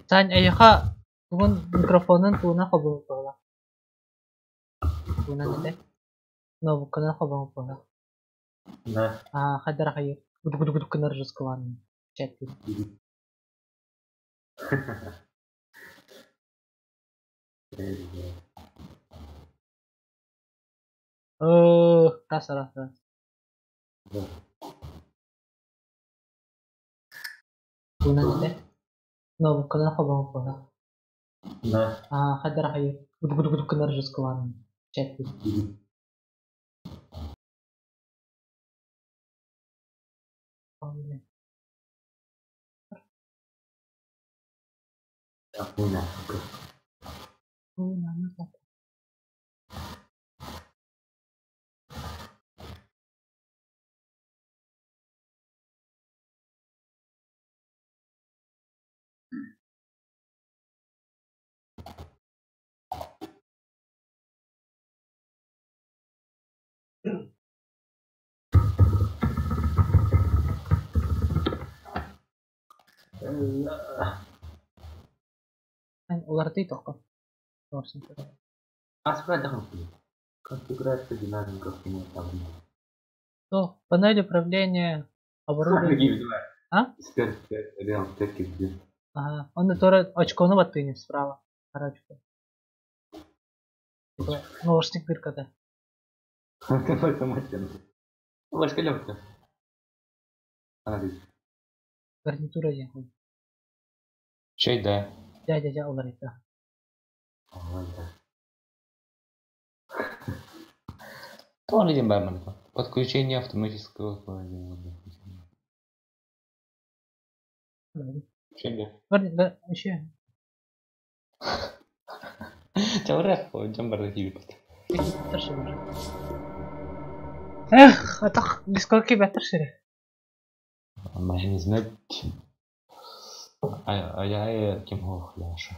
Sen ayaka bugün mikrofonun tuğuna kobuğun pola. Tuğuna ne de? Notebook'una kobuğun pola. Да. Kadar hayır. Guduk kınar rızkıvan. Chat'ti. Rasa. Да. Tuğuna ne de? Notebook'una kobuğun pola. Да. Kadar hayır. Guduk kınar rızkıvan. Chat'ti. Афина. Tuğuna ne de? Sen ulardı toku. Doğrusun. Асфальт конфигурация динамиков не там. То, панель управления оборудования. А? Реал теки где. Ага. Он тоже очконы баттыйны справа. Короче. Наушник биркада. Какой-то мастер. Вашка лёгкая. Анализ. Гарнитура я. Şey de. Дядя олар это. Ладно. То он идем бармен. Подключение автоматического охлаждения. Şey de. Бар еще. Çavrak o cambarda gibi pat. Эх, а так дискорки бетер шире. Ama я не знаю. А я кем хохляша.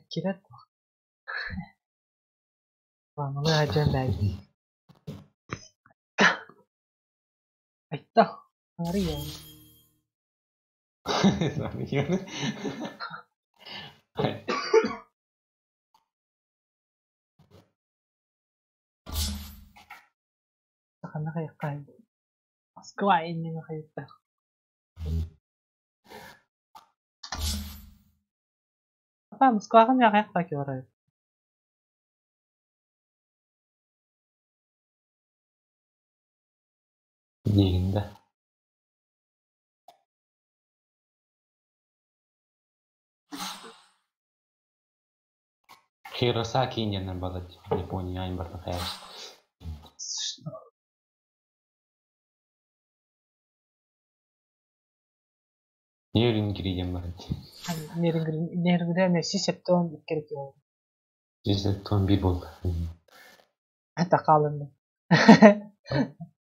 Кирет. Ладно, мы один дайди. Айта. Ария. Takana kayak kain. Mas kawain niya kayo ta. Apa, mas kawain niya kayak kayo rin. Yerinde. Хиросаки индианнан болот. Япония аймарда хайш. Нерингри ямард. Нерингри Месси септон керек yok. Жүзектон bir болды. Hatta kalındı.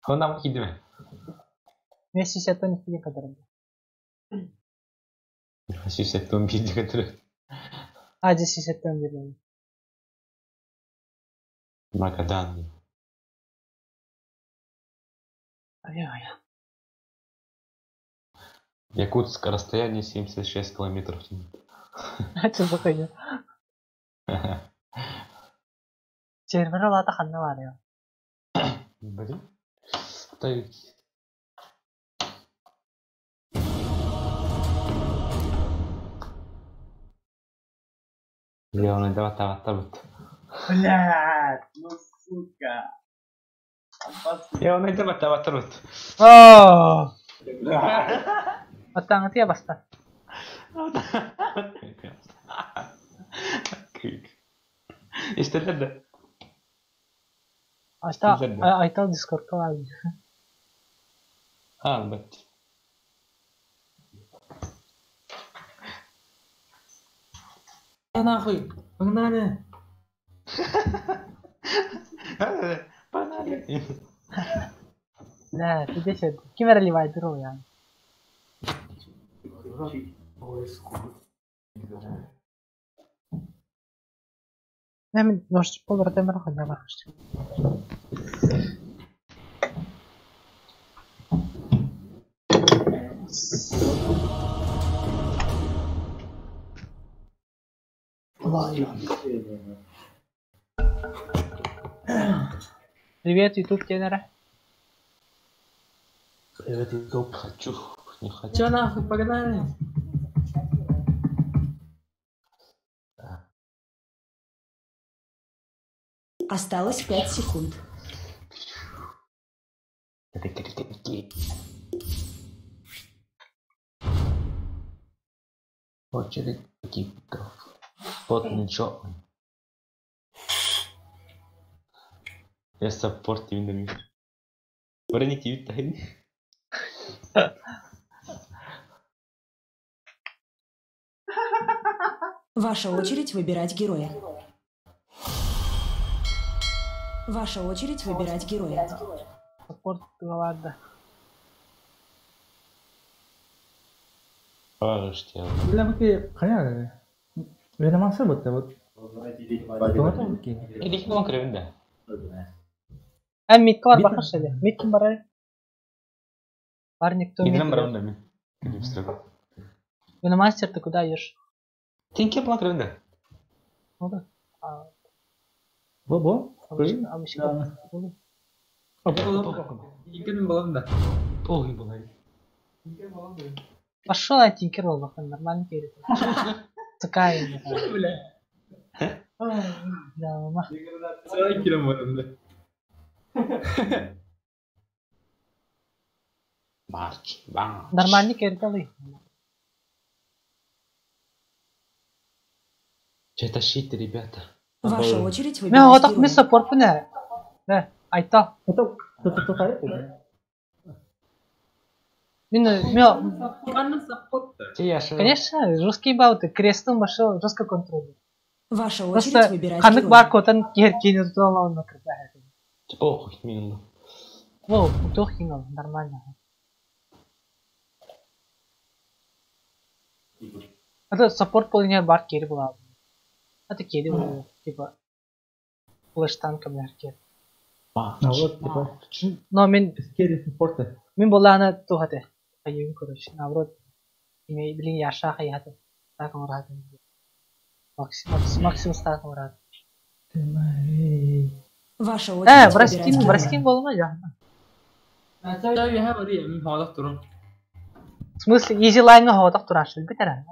Ondan mı gidiyor? Messi seten ikiye kadar. Жүзектон bir götürüyor. Hadi sisetten biri. Магадан. Ай-ай. Якутск, расстояние 76 километров. Что за хуйня? Server lata kanna var ya. Блин. Ставить. Леон, давай. Блядь, ну сука. Леон, давай. Oh. Basta ngerti ya basta. İstediler de. Aytal Discord'da var. Ha, bak. Че нахуй? Погнали. Погнали. Да, ты здесь это. Кимерливай дыру, я. Hemen nostus polvere temmer kan jammer gest. Привет, YouTube тенера. Привет, YouTube. Хочу, не хочу. Че нахуй, погнали. Осталось 5 секунд. Очередь кипков. Вот ничего. Я саппорт именно. Вороните витайны. Ваша очередь выбирать героя. Ваша очередь выбирать героя. Support ладно. Пожалуйста. Bila pakai kayak beda masa buat buat. Иди к нам кровинда. Hem mid var bakır şöyle. Mid kim var? Var никто Иди mid. нам равно ми. Иди в строго. Виномастер, ты куда идешь? Тинки была кровинда. Ну да. Bobo? Обычно. Mungkin belum dah. Ой, была. Пошел я тинкер был, бахан, нормально перед. Такая. Да, мама. Saya kira belum dah. Марч, бам. Нормально перед алый. Че тащите, ребята? Ваша очередь Мен выбирать отак мен героя. support ne? Ne? Ayta. Itu tuh tarik tuh. Мен Че я шел? конечно, жесткий бауты, крестом пошел, жестко контроль. Ваша Просто очередь выбирать ханык бар героя. котан кер тулауын накырда. Ох, мин. О, утох кинул, нормально. Это support полиния бар кери была. Это кери было, типа флеш танком яркер. Nah, вот типа Но мен скери спорта. болана тухате. Аюн короче, наоборот. Имей, блин, яша хаяты. Так он рад. Максимум стак он рад. Ваша очередь выбирать героя. Браскин болма я. Saya ya hari ini mau turun. В смысле, easy line го так турашыл битара.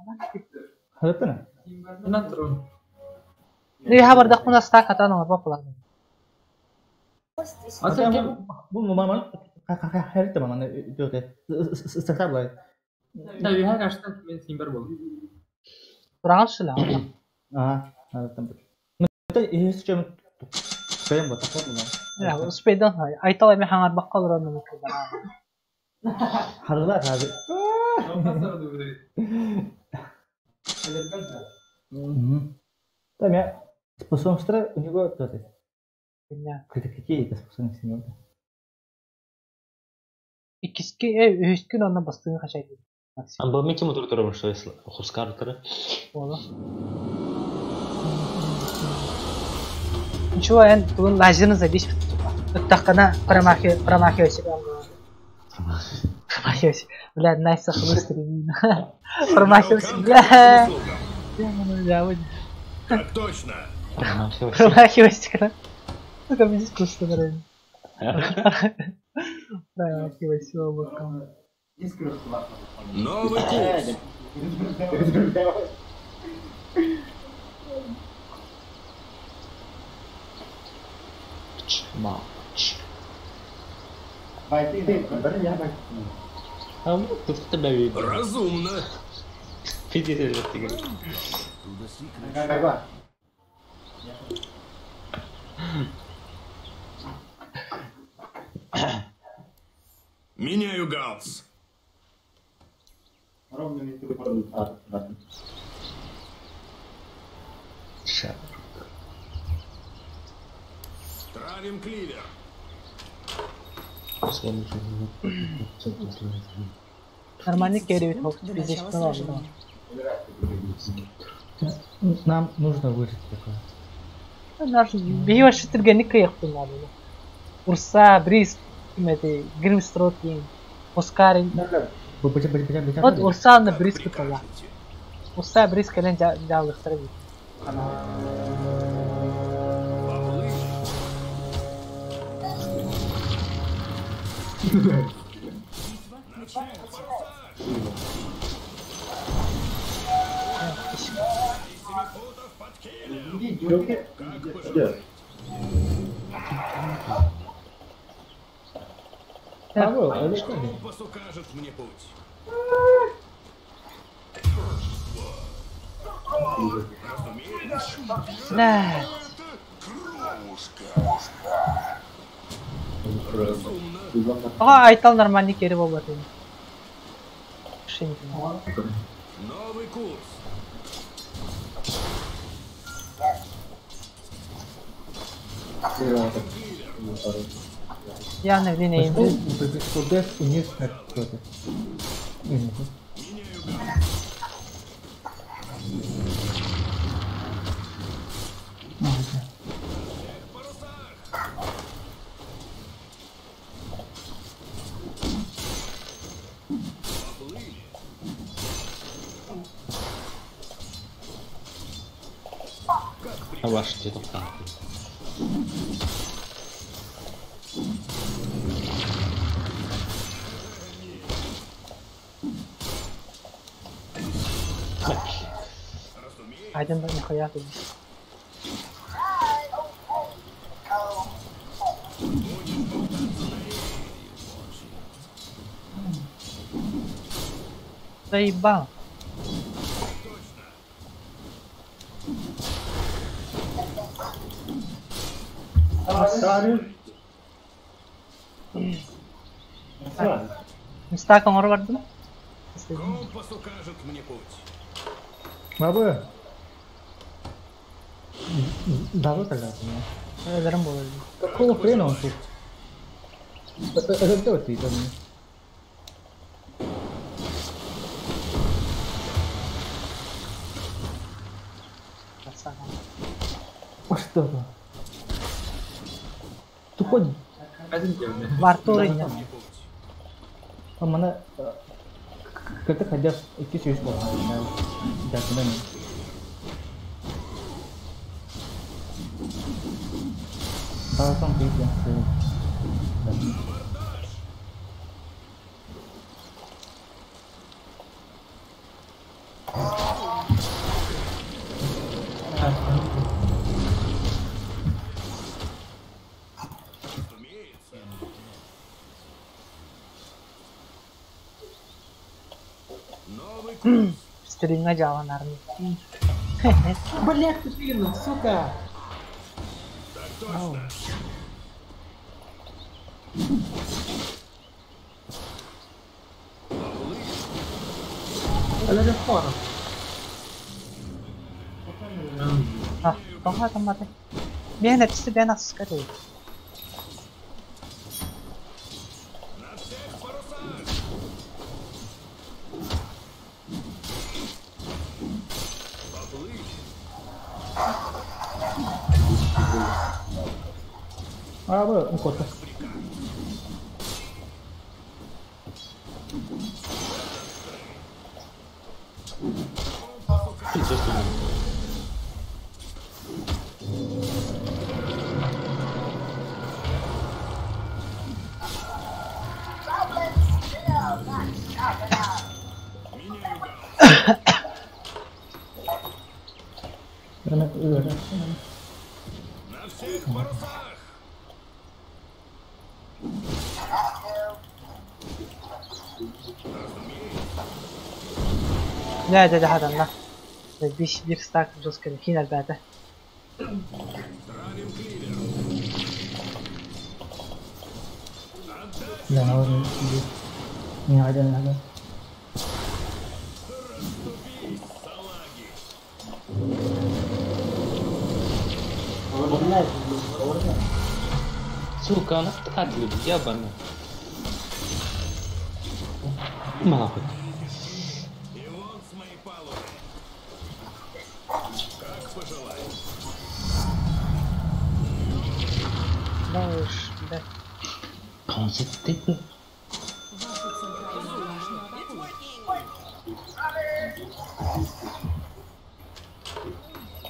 Ada tuh nah. Mana turun? Ni habar dak пуна стак хата номер бапла. Asal bu mana kakak hari itu mana itu teh. Sekitar lah. Saya lihat hashtag main simbar bol. Турашыл. Ada tempat. Itu ini cuma saya buat apa tuh? Ya, спейдан хай. Айтала ми хангар баккал раны мукда. Haruslah hari. Там я способен строить у него тоже. Какие-то способности. Икиски өскүн аны бастыгын качайды. Максимум. Был мити мотор турам, что если хускар туры. Ола. Ничего, я тут лазерно забить. Оттакана промахивайся. Промахивайся. Бля, найс охлыстри. Промахивайся, бля. Так точно. Промахивайся. Ну, как бы искусство, наверное. Промахивайся облаком. Новый курс. Мач. А вот тут тебя видно. Разумно. Видите, что ты говоришь? Меняю галс. Травим кливер. Нормальный керри ведь Секунд до здесь начала много. сражения. Нам нужно выжить такое. Наш бейва шитергенlik кыяктын алып. Урса, Бриз, кимети, Гримстрот кийин, Оскарин. Вот Урсаны Бриз кытала. Урса Бриз келен жабылыктырып. Компас укажет мне путь. Да. Айтал нормальный керри болот. Новый курс. Явно в линии. Куда вниз на кто-то. А ваш где-то там. Один да нихуя тут. Заебал. Места кому вардым? Компас укажет мне путь. Бабы. Давай тогда. Зарам болот. Какого хрена он тут? Это кто ты там? Что это? Тупой. Вартурыня. А mana kita kerja itu sih semua. Dah kena ni. Sang pilih yang tu. Новый курс. Стримга jalan army. Блять, ты блин, сука! Так точно. Ada ada fora. Ah, toma mate. Bien, это bien скорее. На всех парусах. Поплыли. Apa? Kota. Меняю галс. Karena На всех парусах. لا ده هذا الله. بيش بيك ستاك جوز كده هنا البعده. Травим кливер. yang awal ini ada. Расступись, салаги. Сука, она втратила, ебаная. Нахуй. И вон с моей палубы. Как пожелаешь. Да уж, да. Концентрировать. Вашу центральную башню атакуют.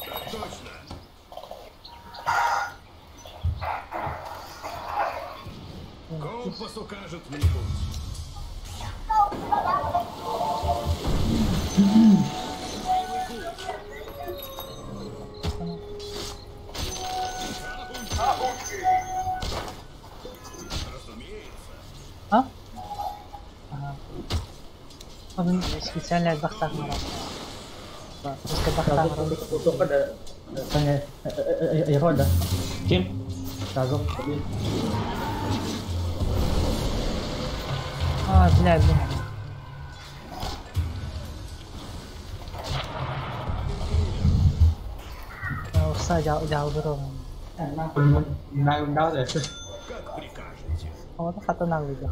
Так точно. Компас укажет мне путь. Разумеется. А? Ага. Он специально бахтах марал. Terus bахтах marал. Itu kan ada tanya ya kok ada Кем? Tazok А, бля. Урса жал бұру. Нагнал, да. Как прикажете. Ода хата нагыды.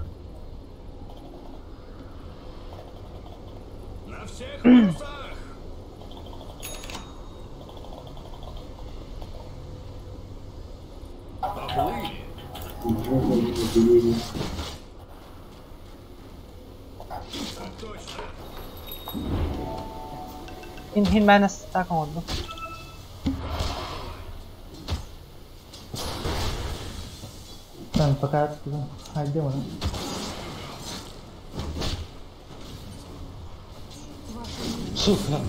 На всех парусах. Поплыли. Так точно. Hin minus tak ngono. dan pekat itu aja mana Сука.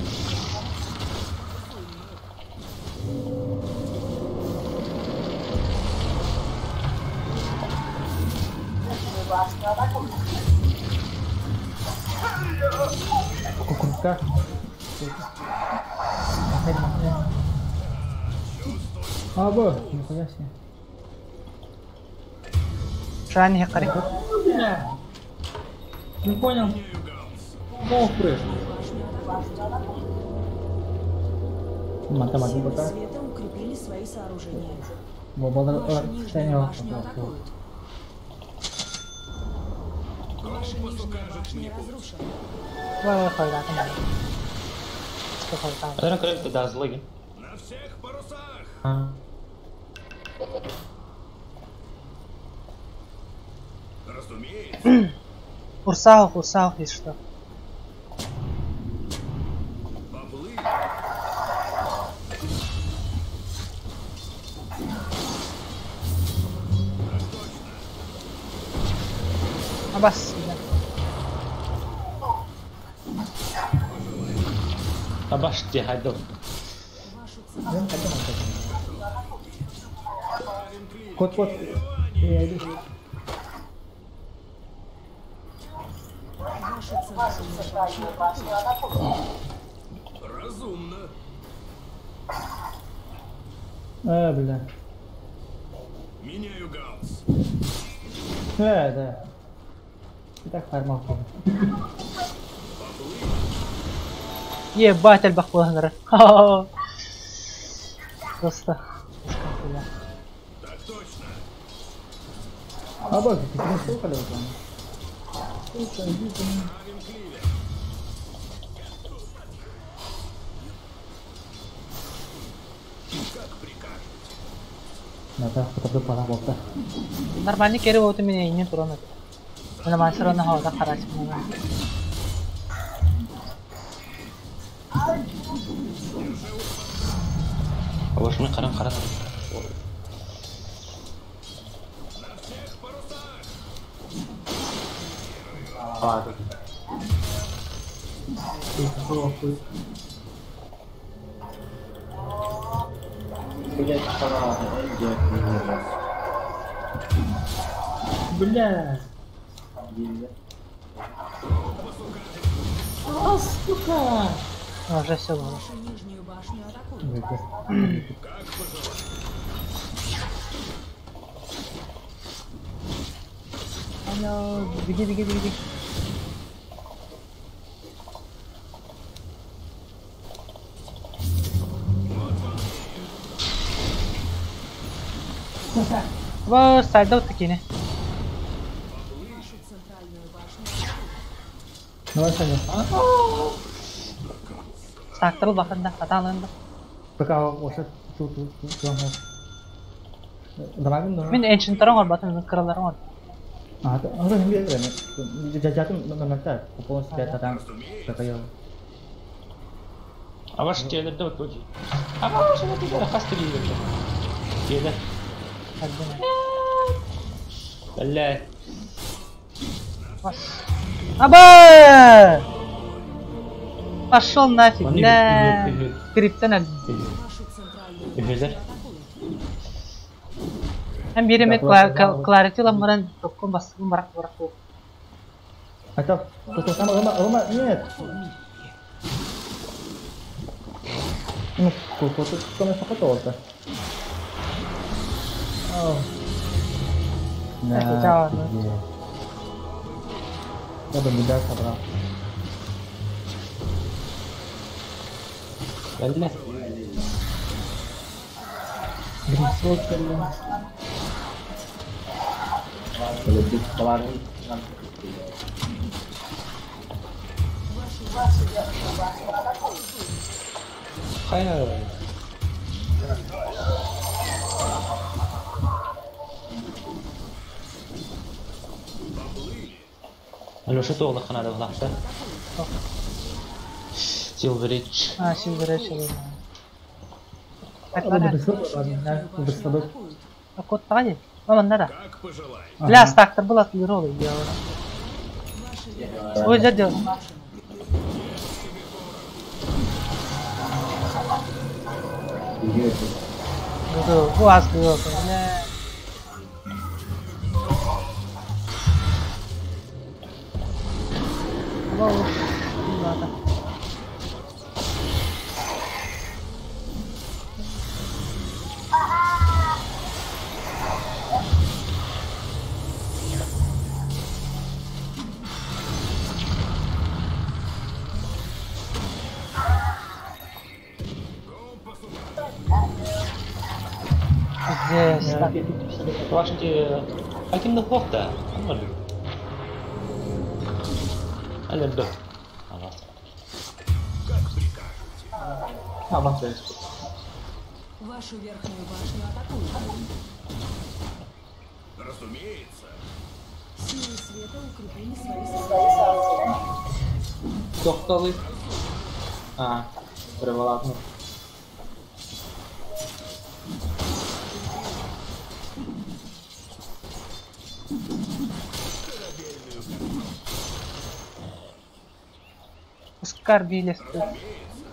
kukuka apa никуда себе Шрани хакари. Не понял. Мокрый. mantap Силы pekat света укрепили свои сооружения. mau Вашу saya нижнюю башню атакуют. Ваша нижняя башня разрушена. Вай хойда там. Сколько там? Она крылья да злыги. На всех парусах. Разумеется. Урсах, если что. Поплыли. Так точно. Абас. Обожди, хайду. Вашу центральную kod iya itu Вашу центральную башню атакуют. Разумно. бля Меняю галс. да и так формал Ебать, альбахпуланер. Просто. Так точно. apa gitu itu kalau kan Ставим кливер. Как прикажете. mata tetap parah waktu Нормально кери вот у меня и не тронут. Она мастера на хода харать много. Обожди, мы карам. На всех парусах. Бля. А, сука! Уже все было. Вашу нижнюю башню атакуют. Как пожелаете. Алло, беги. Вот, сайда вот такие, не? Вашу центральную башню Давай, Саня. Стактырыл бақында, аталында. Пока осы ту. Давай ну. Мен энчинтерон бар, батым кыраларым бар. А, это не верно. Жажатым моментта. Полностью я там такая. А ваш телер да вот. А ваш вот это хастри. Телер. Блядь. Аба! Пошел нафиг, да. Криптон вашу центральную Ühüler. Hem birime clarity ламаран токкон баскын барак. Это то самое, нет. Ну, кто me sacó todo? Oh. Nah. Ya berbeda sabar. Belli. Grisok kalian. Lebih kelar. Hayır. Алёша тоғлы қанады ғылақта. Silverich. А, силверечил. Ada besar kan? Besar. А код тагы? Маман нада? Как пожелаете. Бля, стактер был от лиролы, я. Ой, дядя. Bu az kıyor. Bля. Wow. Ладно. Здесь, так. Вашите каким-то плохо-то? Алло, да. Вашу верхнюю башню атакуют. Разумеется. Силы света укрепили свои силы. To'xtali. Ha, prevalatno. Оскорбили.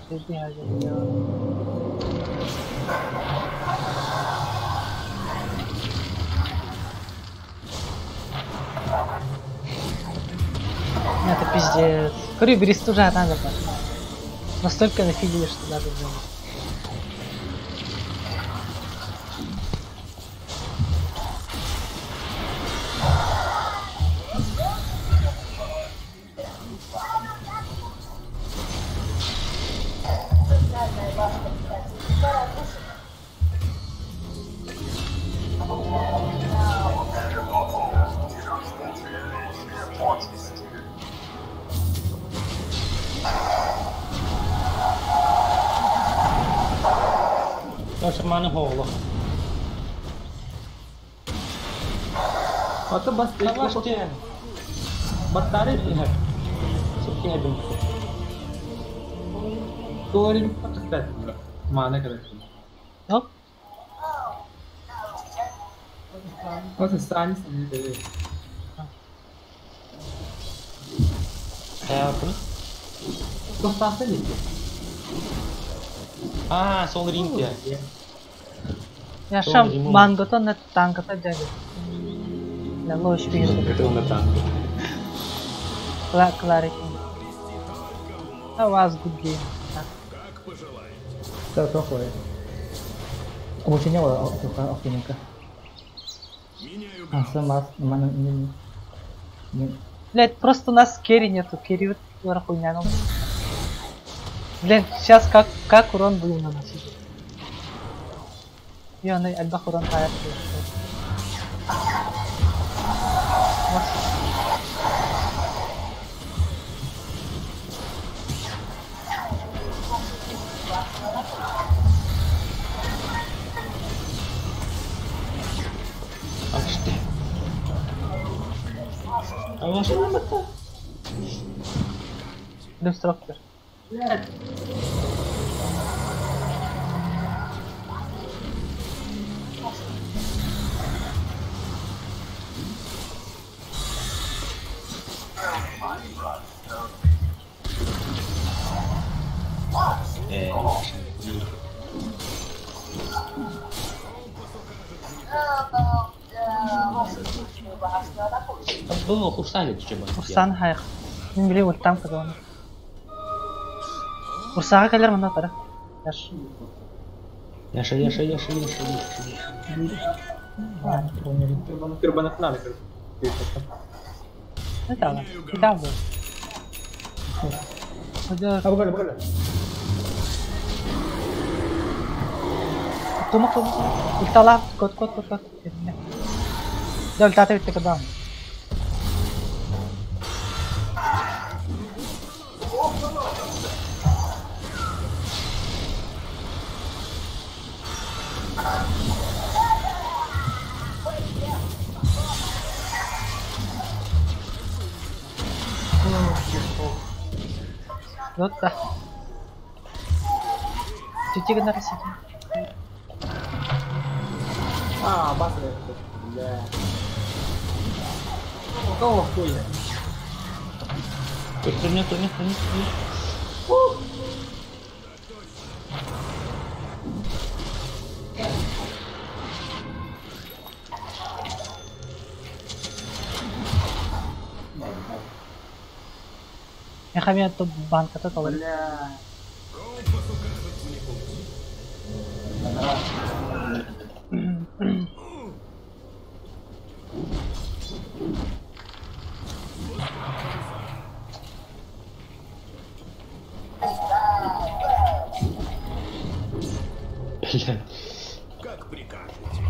Бедняга. Это пиздец. Курю, берись уже надо. Настолько нафигели, что даже было. Ваша мана голо. Ata bas А ваш тем. Батарея нет. Сукин один. Doğru patakta. Mana kadar. Ну, Ata sani sani dedi. Hayatını. To'xtasa dedi. А, сол рингте. я шам мангото на танката дядя. На лош пиздец. Это он там. Clarity. That was good game. Как пожелаете. Tahu apa ya? Emosinya wala suka oke nikah. Меняю Langsung mas mana ini. Блять, просто у нас керри нету. Керри вот хуйня. Блин, сейчас как урон будем наносить? Я на альбах урон тает. А машина мата. Деструктор. Был Хусани чего? Урсан хайх. Мен биле ултам кызганы. Урсага келер мында тара. Яш. Яша. Кырбанатнаны кыр. Это она. Куда был? Ходи. Обгали. Тума. Ултала. Кот. Да ултата битте када. Вот так. Чуть-чуть на рассеке. Basta deh. Ya. Kau waktu ya. Турнир. Я хами то банка то толы. Как прикажете.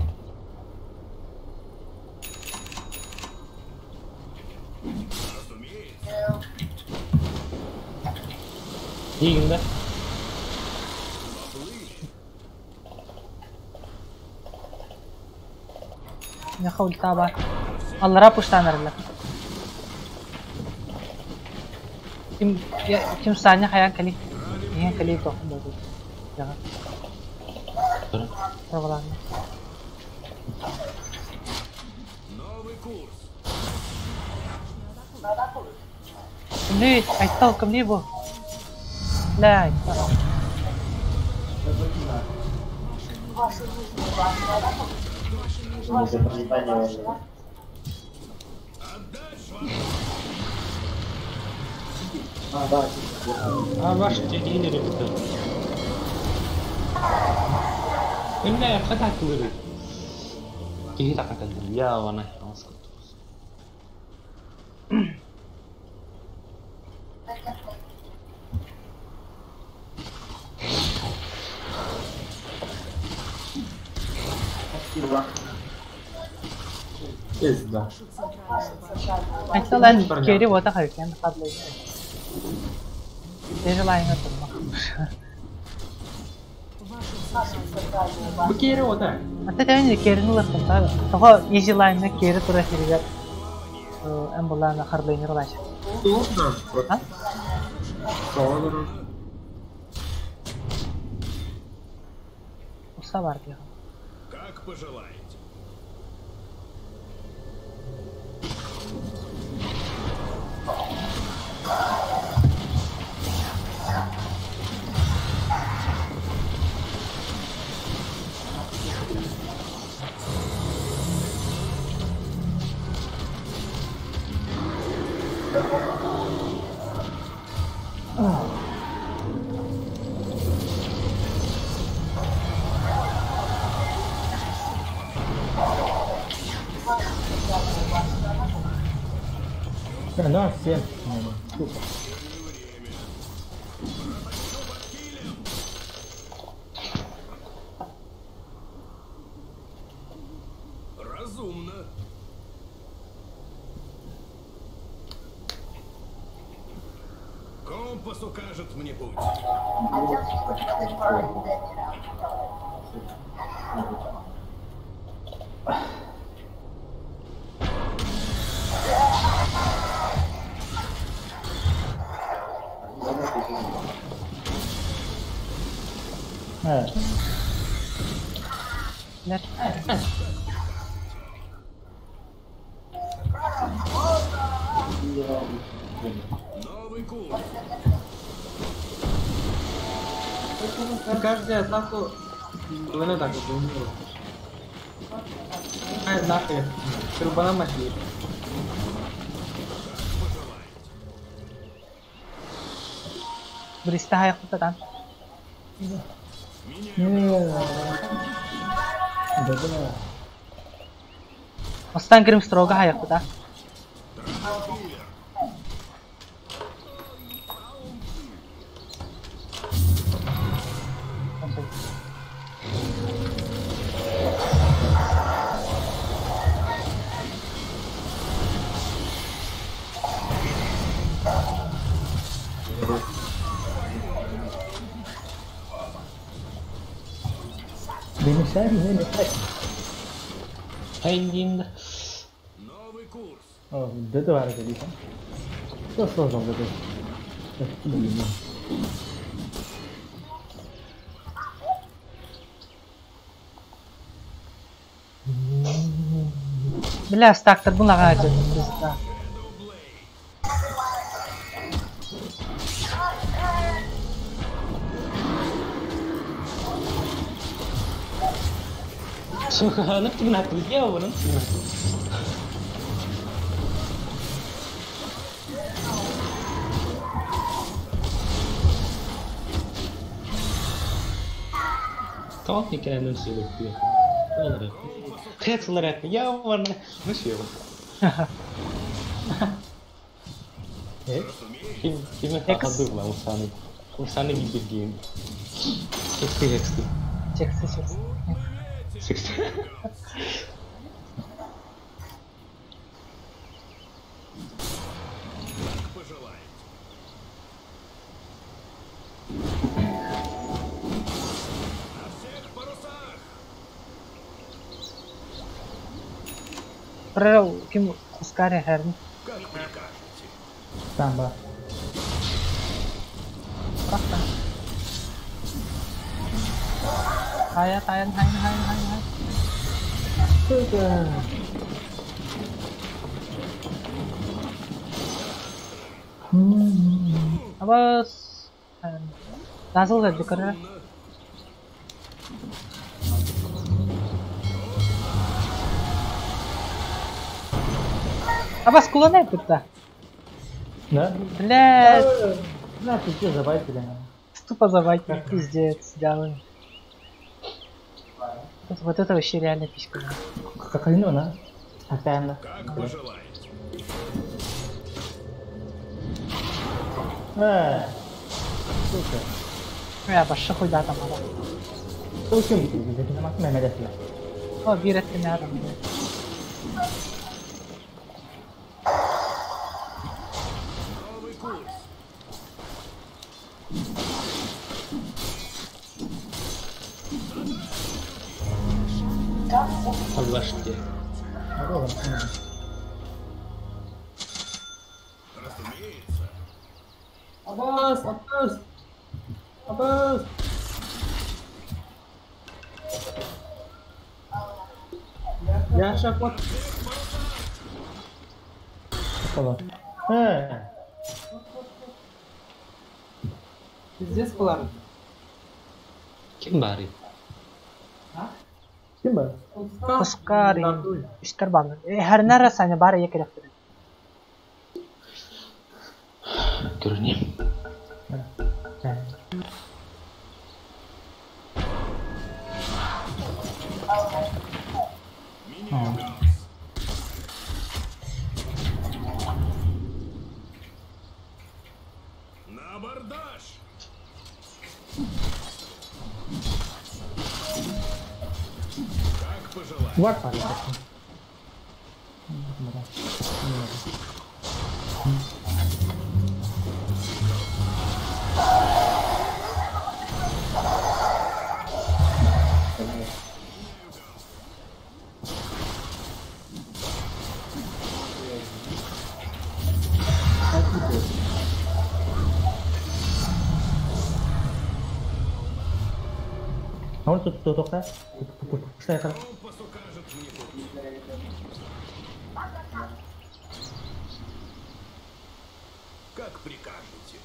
Разумеется. Yiyin de. Я хаул таба. Аллара пуштанарлар. Ким сanya хаян кали. Ян кали то боду. Яга. Провалан. Новый курс. Кемли, айтал кемли бу. Ла, айтал. А ваши дилеры кто? Именно ката кылыры. Кита ката я вана ханска. Пизда. Айтал ан кери вота хайкен хадлай. Теже лайнга турма. Букери вот так. Ата тәвен керинлар тата. Тохо изи лайнга кери тура хиригат. Эмбулана харлайнер лаш. Сложно. А? Сложно. Уса бар диyor. Как пожелаете. Да, все. Разумно. Компас укажет мне путь. Lihat. Новый курс. Каждый атаку gimana tak ketemu. Enak ya. Perubahan masih. Beristirahat kita kan. Останем строго hayatta. Beneficiário, Ainda. Новый курс. Oh, udah tuh harga di sana. Terus gitu. Begini. Bila stack bunlar aja kita. Anak tuh nak dia apa nanti? Kau ni kena nasi lebih. Kayak selarat ya mana nasi apa? Kimi tak ada lah usahanya bibir game. XP. Cek. 60. Как пожелаете. На всех парусах. Pro kim Oscar Herni. Как прикажете. Tambah. Apa? Hai. Awas. Langsung saja karena Abbas kullanayım burada. Да? Блядь, На, ты что, забавь, бля. тупо завайка, пиздец, делаем. Вот это вообще реально писька. Как ini mana? Akan lah. Как пожелаете. Suka. Ya başka koydu adam adam. Suka gitu, jadi nama aku Mehmet Asli. O bir etkin adam. Новый курс. Подважьте. Разумеется. Abbas. Ya Syafot. Apa? Pizza kelar. Kim bari? Simba. Oscar, Oscar banget. Her neresine bari ya kira. Görüneyim. На абордаж. Как пожелаете. Buat apa? Kamu tutup saya. Saya kan. Компас укажет мне путь. Как прикажете.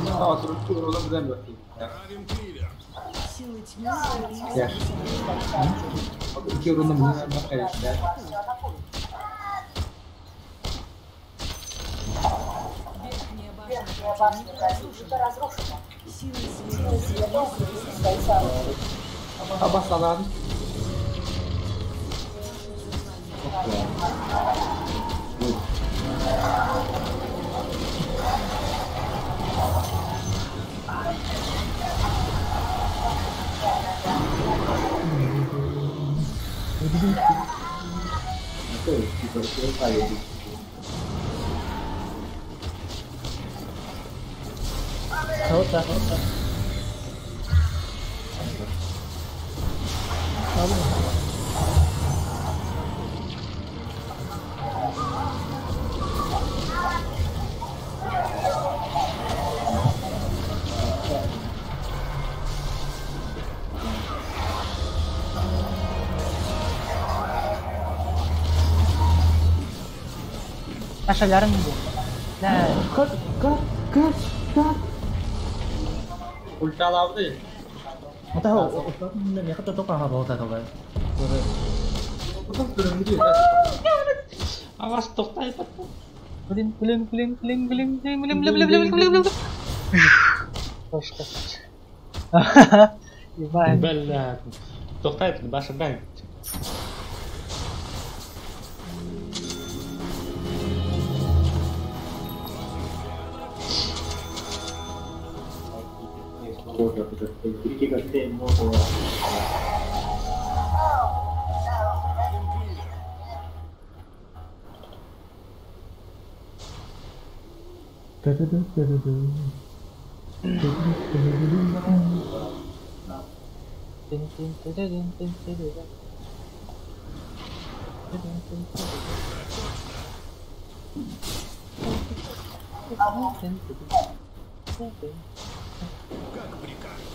Tamam, turuncu oradan güzel bakayım. Правим кливер. Силы тьмы Gel. Bak iki yorumda bunun yanına kayışlar. верхняя башня разрушена. Силы света Abbas alan. Tahu tak? Tasha jarang gitu. Nah, Cut. Ulti alavdı ya. Mata tahu. Ni kata tu kan apa kata kan? Bu da durumdu ya. Awas toktay pat. Блин. Точка. Ебать. Бля. Токтay başından. Как прикажете.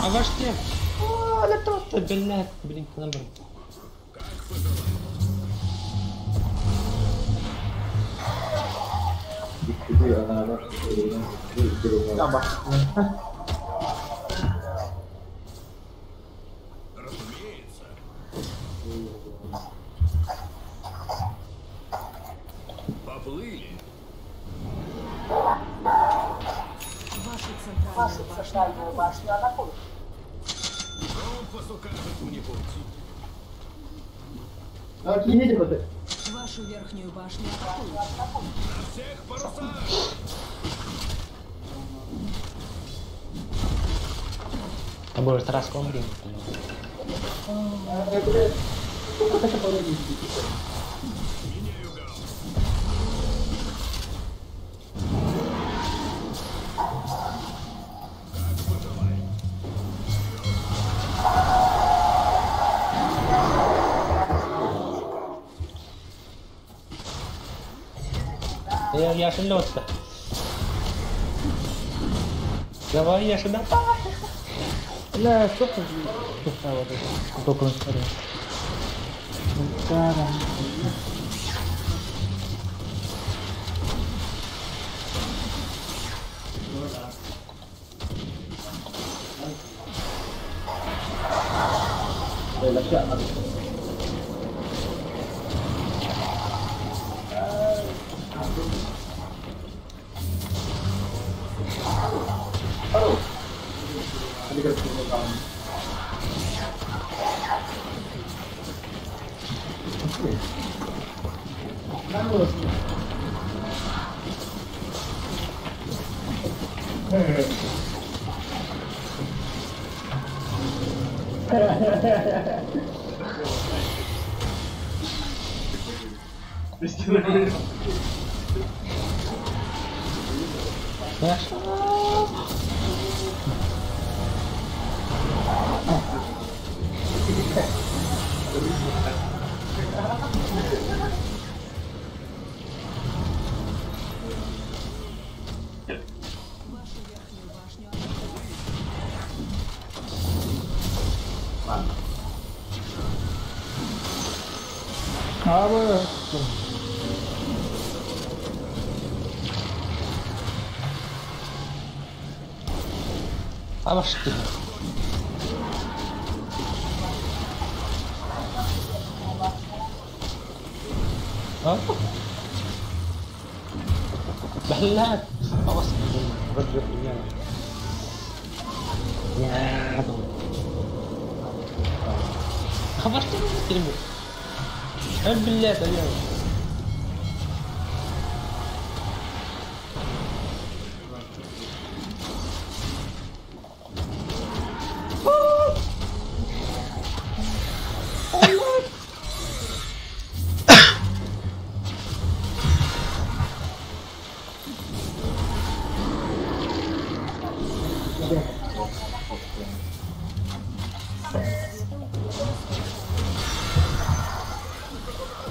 Awas dia. Oh, ada toktay benar. Блин, number. Abbas. Разумеется. Поплыли. вашу центральную башню атакуют. Компас укажет мне путь. Вашу верхнюю башню атакуют. На всех парусах. Abang teras komplit. Меняю гал. Как пожелаете. Я же лётка. Давай, я же напал. Lah, stop lagi. Susah waktu itu. Untuk sekarang. Sekarang. Ya. Вашу верхнюю башню Apa? Awas tuh. Apa? Balat. Awas rednya. Ya, aduh. Awas tuh kirim. Billah tanya.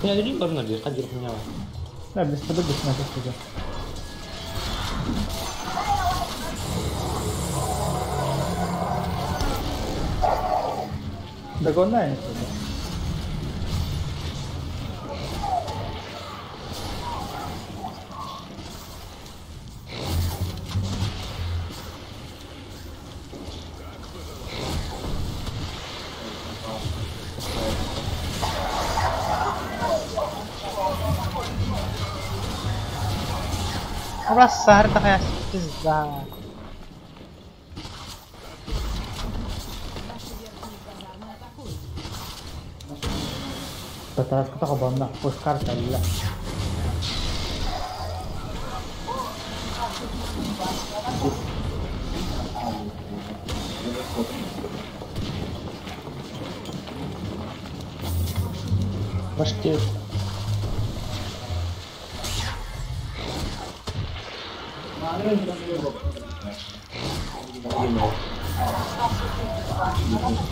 Ya jadi baru nggak kan jeruk menyala. Nah, bisa bagus masuk juga. Udah gona ya? Abraçar, tá pesado. Ваши верхние казармы атакуют. Betul, kita ke bawah, puskar kali lah. Pasti.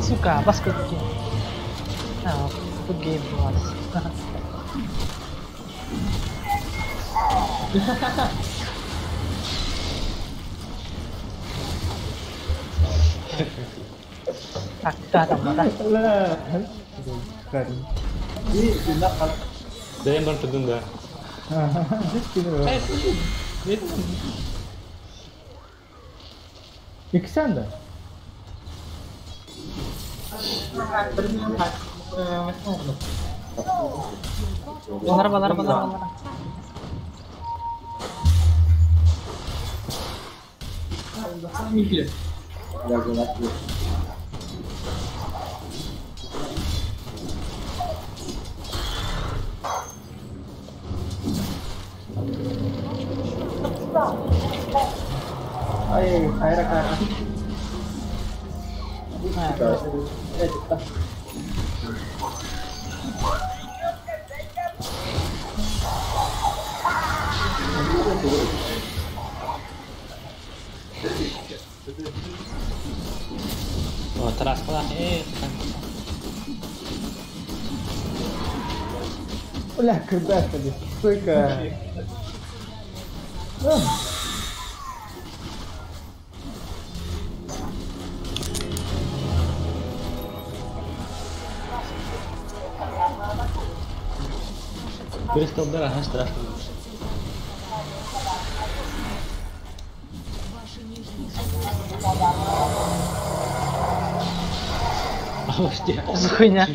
Suka, pas good game. Nah, good game mas. Dah, tambah dah. Lah, keren. Dari yang baru tertunda. Gitu loh. Iksan dah. Benar. Ayo, air kan. Oh, teras lah. Ulah kerbas tadi. Suka. Crystal darah страшно. Ваши нижние Awas dia. Zuhunya.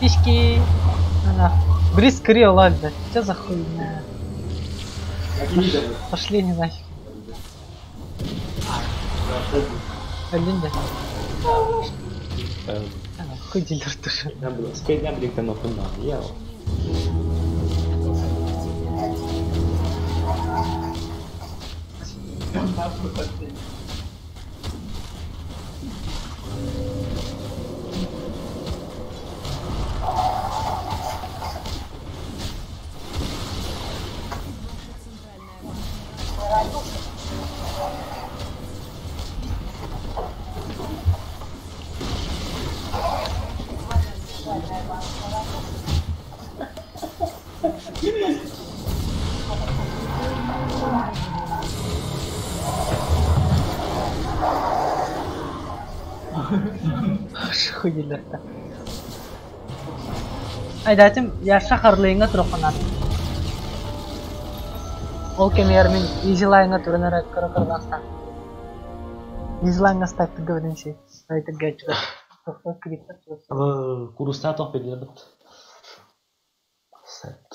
Письки. Она. Брис крила, блядь. Что за хуйня? Пошли не нафиг. Блин, да. Хуй дилер тоже. Sepeda beli kan open ya. Хуйлерді. Айдатым, яша қарлайыңа тұрып қанады. Ол кемермен изилайыңа тұрынары кыры-кырғастан. Изилайыңа стайпты гөвденше. Айты гәчігі. Тоқты клипті тұрысы. Курустан тоқ берген бұд. Сәт.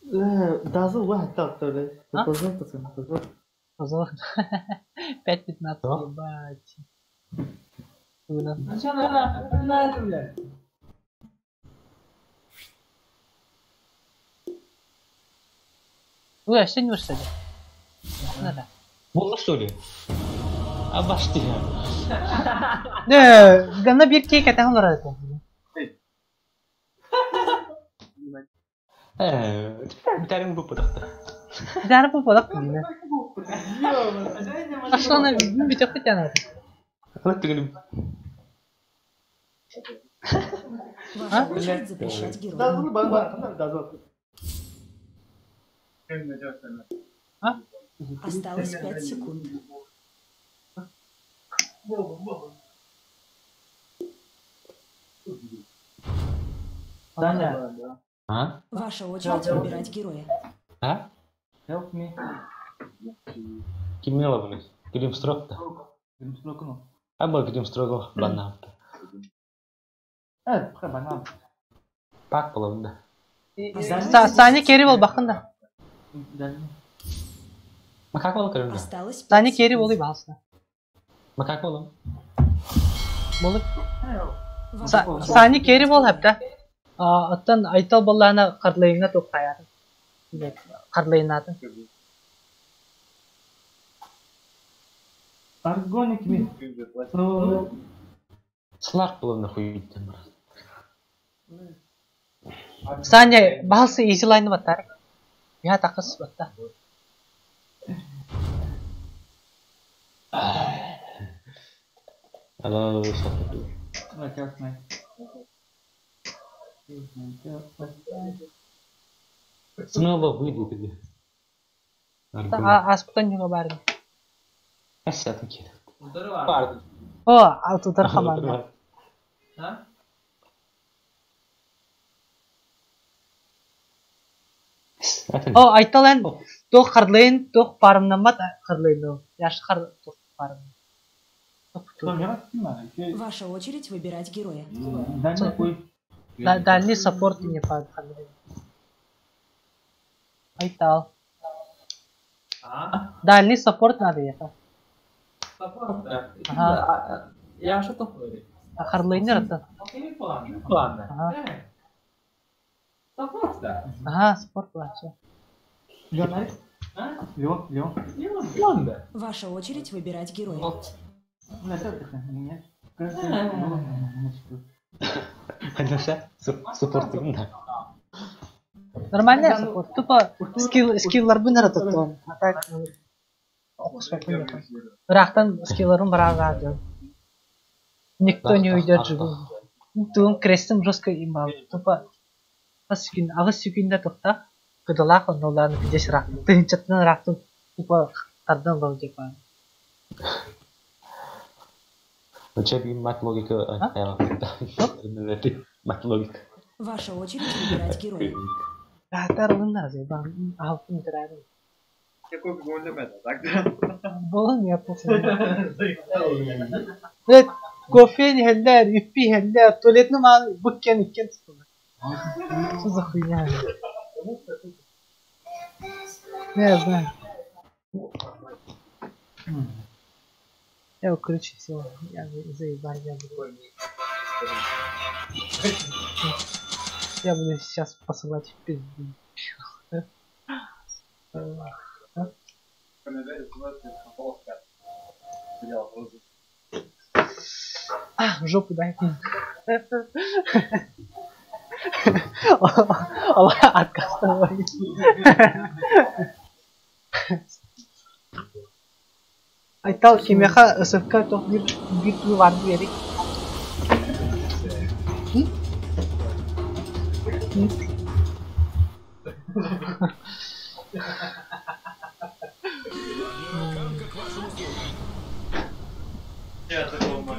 Дазыл واحد так-то, позор, пацан, позор. Позор. 5-15, ебать. Уна. Уя, что не вышли? Надо. Болды что ли? Абашты. Гана bir kek atan var. Bir tane bu pıdıktı. Dar bu balık mı? Aslında bir tek bir tane. Bak dedim. Ваша очередь запрещать героям. Дазыл, бан, дазыл. Осталось 5 секунд. Даня, Ha? Ваша очередь выбирать героя. Ha? help me. Kim ne bunu? Film stroke da. Film stroke mu? Ama film stroke bana yaptı. Evet, bana. Bak bulalım da. Saniye keri ol bakın da. Makak balık arıyor. Осталось 5 Saniye keri секунд. oluyor aslında. Makak balık. Bolup. Ваша Saniye keri ol hep de. Atan aytal ballarına karlayına tokayar. Karlayına atın. Аргоник ми. Ну, Slark bulalım da huyuydu. Saniye bahası easy line'ı batar. Ya takız batar. Halo, satu. частный. Снова выйдет. Aspıtan juga bari. Asya'da ki. O altı tarafından. O aytalan toh karlayın toh parımdan bat karlayın o. Yaş kar toh parım. Ваша очередь выбирать героя. Даня кой. Dani support ini pak karlayın. Aytal. Dani support nada ya pak. Aha. Я что такое? Karlayın nerede? Ладно. Aha. Support да. Aha support var. Леон, Леон, Леон. Леон да. Ваша очередь выбирать героя. Ну, это меня. Hadi sen supportum da. Нормально support. Тупо skill'lar bener tuh. Attack. Fokus bakın. Bıraktan skill'larım bırakıyor. Никто не уйдет живым. Тун крестим жестко имал. Тупо аскин агыс сюкинде тохта. Кыдалах ноланы пидеш рак. Тынчаттан рактын тупо тардан лов жепан. Çebi mat logika mat logika. Ваша очередь выбирать героя. Ratar bunlar sih bang. Altın terakhir. Какой гонда это, так? Bolon yapılsın. Evet. Kofein hender, üppi hender, tuvaletini mal bukken ikken tutulur. Что за хуйня? Не знаю. Я выключу все. Я заебал, я буду. Я буду сейчас посылать в пизду. В жопу дай. Отказ давай. Айтал кемеха СФК тоқ битвы var берик. Американка к вашим услугам.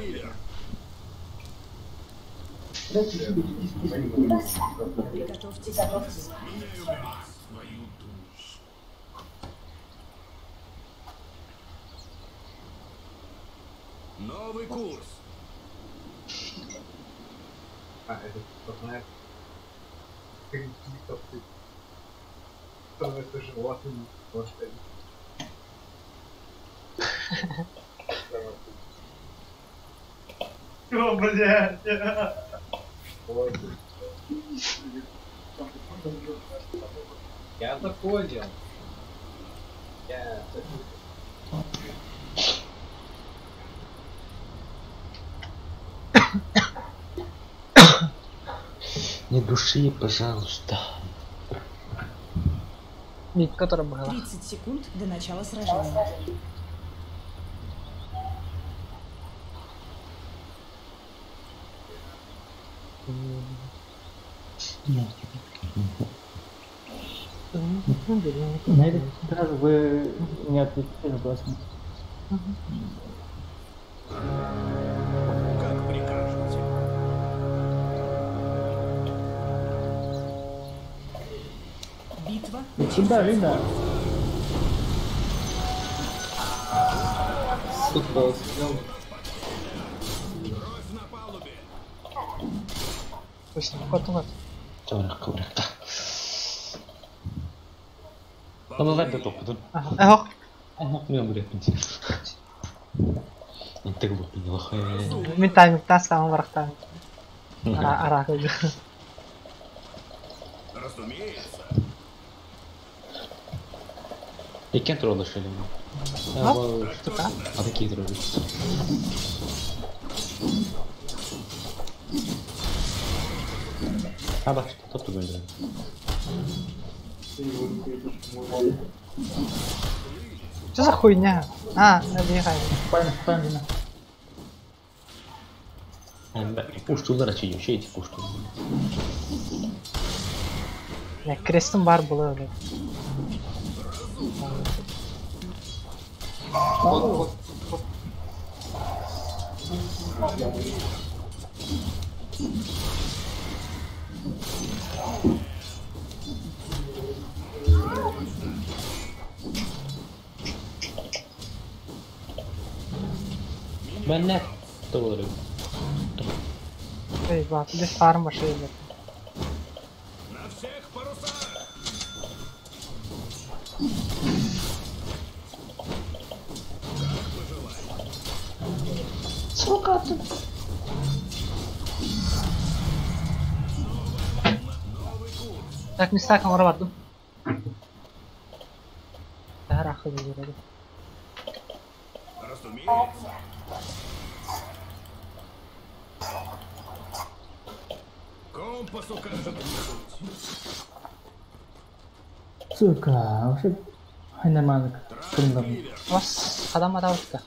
Киллер. Приготовьтесь. Меняю газ. Свою душу. Новый курс. А, это знает. Кто это животное? Может, О, блядь! Я понял. Я... Не души, пожалуйста. Нить, которая была. 30 секунд до начала сражения. На этот раз вы не ответили вопросом. Как прикажете. Битва. Сюда, видно. Футбол съел. Кровь на палубе. Пусть потом. Ковракта. Балалар да топпадın. Ах, Anlatmıyor buraya pinti. Inte går bort in i ментальный самый врахтан. Арака. Разумеется. Vilken tråd skulle du? Ja, var... Туда. Ja, det är tråd. Ja, bak, tuttu böyle. Что за хуйня? А, набегай. Спайн, видно. Yani ben uçtular açıyor, şey tip uçtu. Ya krestim var bu öyle. Ben ne? Doğru. Эй, бат, здесь фарма шейли. На всех парусах. Сука, ты. Так, не стаком варварду. Да, раху выбирали. Разумеется. Компас укажет мне путь. Сука, вообще... Хайнамазык. Кырындам. Киллер. Хадам атабытта.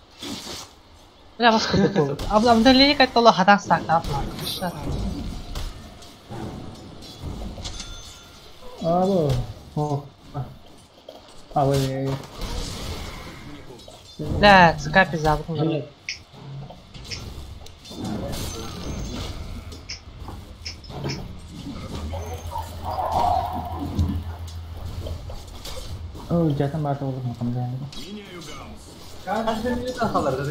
Бля, бас кырдык болду. Абдалелик айтты хадан стактап. Алло. О. Ой. Бля, цикапи забыл. Oh, jatuh batu makam saya. Меняю гаусс. Каждый минут қалар да.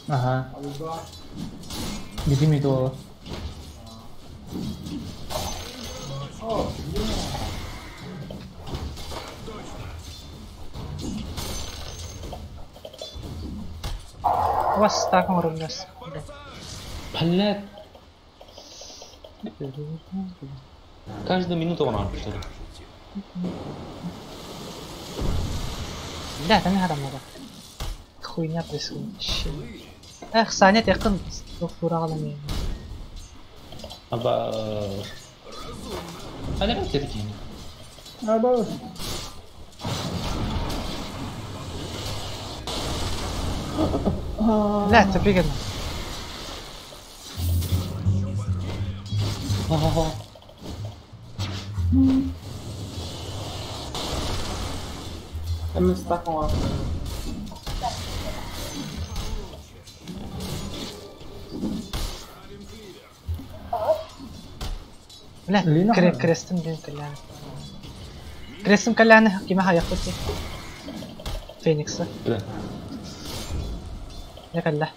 Ага. Видим itu. У вас стаком ровняс. Pallet. Каждую минуту он что ли? Блядь, они адамдар. Хуйня происходит. Щит. Эх, Саня, якын туралым. Аба... А давай середине. Або. Блядь, ты прыгай. Ого. Hemen stack var. Блядь, Лина хана. крестим блин каляны. Крестим каляны, кима хаяхути. Феникса. Да. Я калля.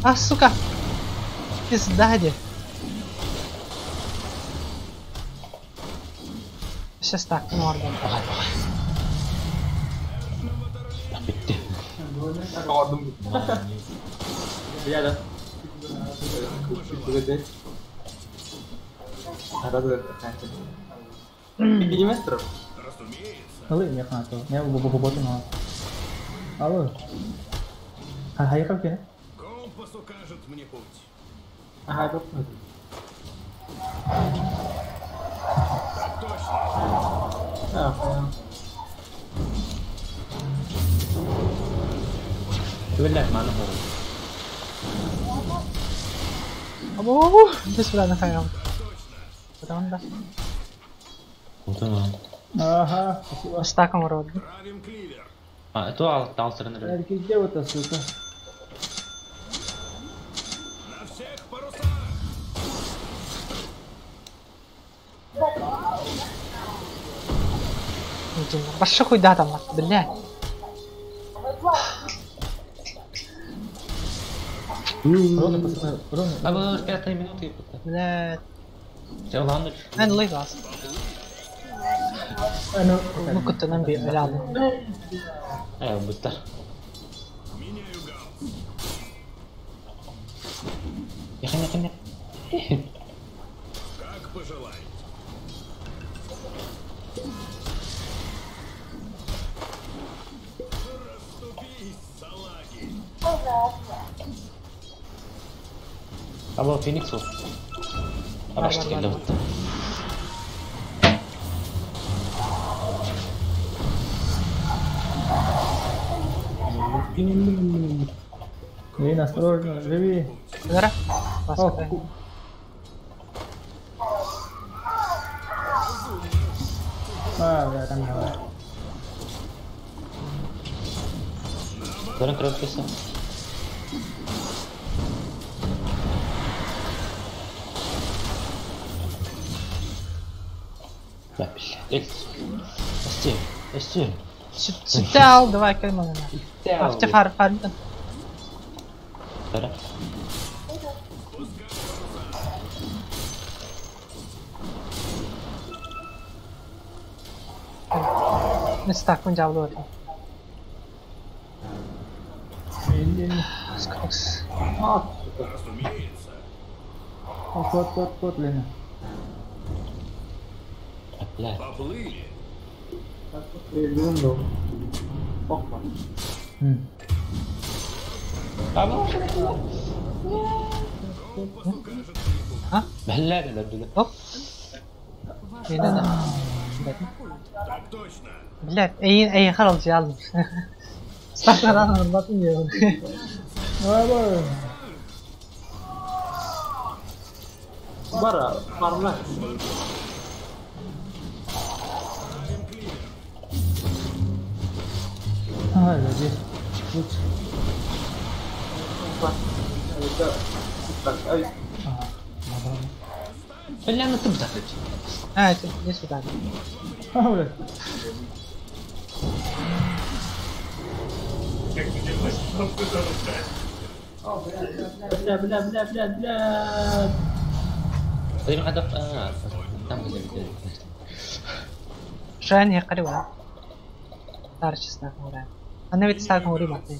А, сука! Пизда где? Сейчас так, морда. Bitti. Kaldım. Ya da. Böyle. Arada kanka. Birinci master. Kali ya kan tuh. Ya bobotin mau. Halo. Hai kan kira? Компас укажет мне путь. Aha yok. Так точно. Ha, tamam. Sebelah mana ho? Abo, bismillah na kayo. Pataman ba? Tamam. Aha. Basta kang road. Правим кливер. Ah, itu alat dancer nih. Erkek dia udah suka. На всех парусах. Баша хуйда там, блядь. Рона посмотри. Рона. Aba 5 минуты. Блядь. Saya ulandır. انا اللي خلاص Anu. ما كنت نبي العب. Ayo bentar. Меняю галс. Ya. Как пожелаете. Расступись, салаги. Aba Phoenix o. Aba işte geldi bitti. Ini осторожно, живи. Зара. О, ya kan ya. Sekarang keren bisa. Да, блядь. Эстель. Ситал, давай кальмана. Афте фарм. Да. Не стак пun jauh dulu. Ini. Скокс. Разумеется. Kuat Lena. Блядь. Поплыли. Bilmiyorum da. Bak bak. Aba. А? Блядь, да. Оп. Не надо. Так точно. Блядь, ey خلاص aldım. Staklardan anlatmıyorum. Apa? Bara farmlar. Ah, jadi. Lucu. Bak. Ada bak ay. Блядь, ну ты блядь. Ha, iди сюда. Ah, udah. Bla. Tadi ada там Шайн я قريبا. Старче стак мурай. Она ведь стак мури маты.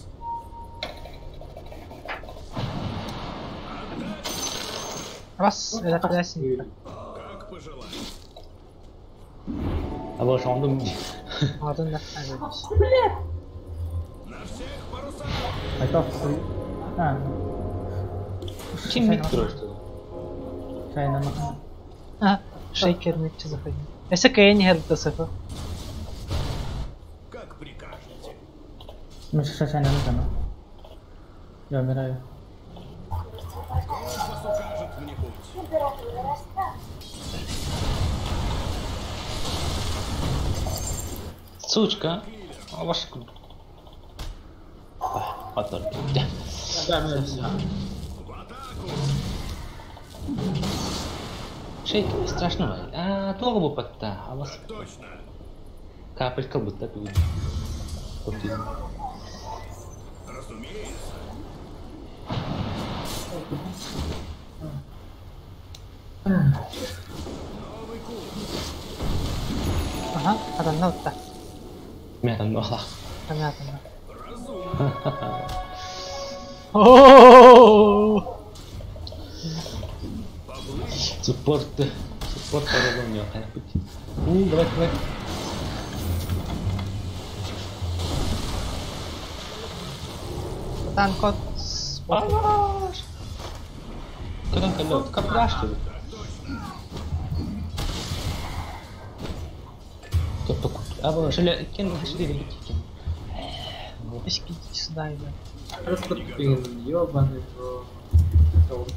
Раз, это ясен. Как пожелаешь. А вот он Ладно, нахуй. На всех парусах. Айта фри. А. Kim mikro işte. Шайна. А, шейкер митчи заходи. Если Кэйн не херд досыпа. Как прикажете. Миша шайна не знаю. Я умираю. Компас укажет мне путь. Сучка. А ваш. Отор. Да, меня В атаку. Шейк страшно. А, туго бы подта. А вас Точно. капелька будто тут. Разумеется. Новый курс. Ага, адамна утта. Мен бала. Понятно. Разумно. Ооо! Суппорт. Суппорт порвал мне хай путь. Давай, давай. Танкот. Алаш. Когда колёт, капляш что ли? Кто покуп? А вот шеля кен хашли кен. Иди сюда, иди. просто пин, ёбаный в рот.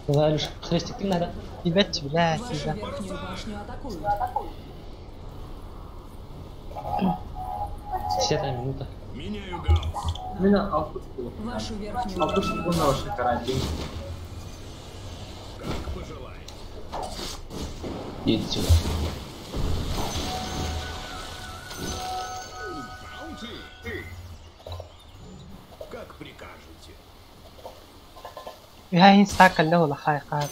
Да, лишь хрестик не надо. Ребят, блядь, Вашу иди. верхнюю башню атакуют. 10 минута. Меняю гаусс. Меня алпут было. Вашу верхнюю Алпут башню был на вашей карантине. Как пожелаете. Едь сюда. Баунти. Как прикажете. Я инстак алло, лахай хат.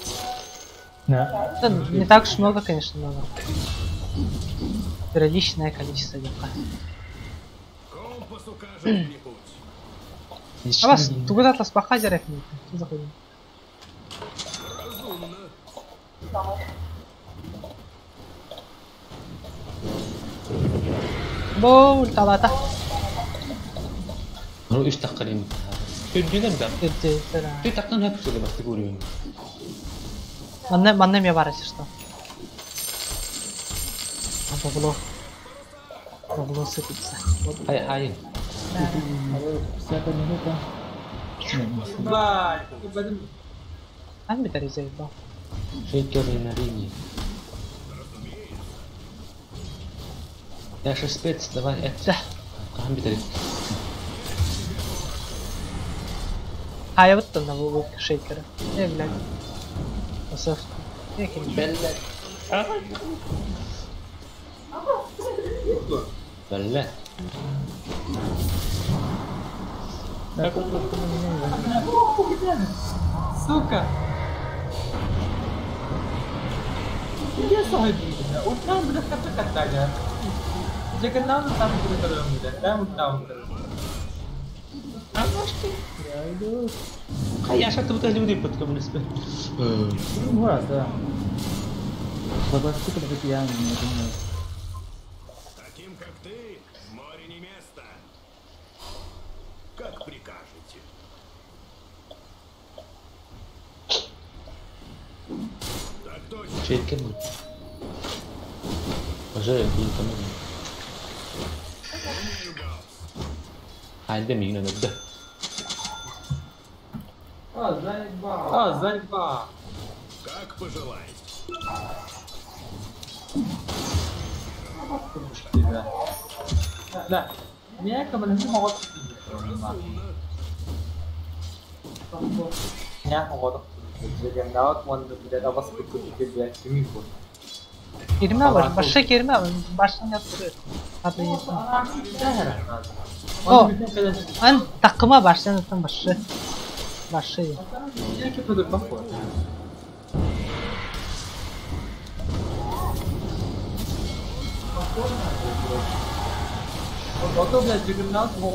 Да. Это не так уж много, конечно, но приличное количество дека. Компас укажет мне путь. А вас тугуда-то с пахадеров нет. Что заходим? Разумно. Боу, талата. Ну, 3 dakika limit. Önceden ben. Иди, Ты так на напишу, да, ты говорю. Манне мне барать, что? А бабло сыпется. Ай. 50 минута. Блядь, ебать. Ан битари заебал. Шейкеры на линии. Я 6 спец, давай, это. Компьютер. А я вот там на вулу шейкера. Блядь. Посов. Я кину. Белле. Сука! Dia sahibi dia. Utang benar kata-kata aja. Jangan nama sama kita terus muda. Dah utang. Я сейчас тут люди под коммунистами. Мурат, да. Бабашки подойдут я не думаю. Таким, как ты, в море не место. Как прикажете. Так точно. Шейкер. Уже не там. Меняю гаусс. Haydi mi yine de. Заньба. Как пожелаете. Да. Меня кабель не могут. Разумно. Меня могут. Jadi dapat wonder tidak dapat seperti itu dia kimi pun. Kirme var. Başka kirme var. Baştan yaptırıyor. Hadi yesin. Oh. An takıma baştan atan başı. Başı. Dia que tudo para fora. Auto bela Juggernaut mau.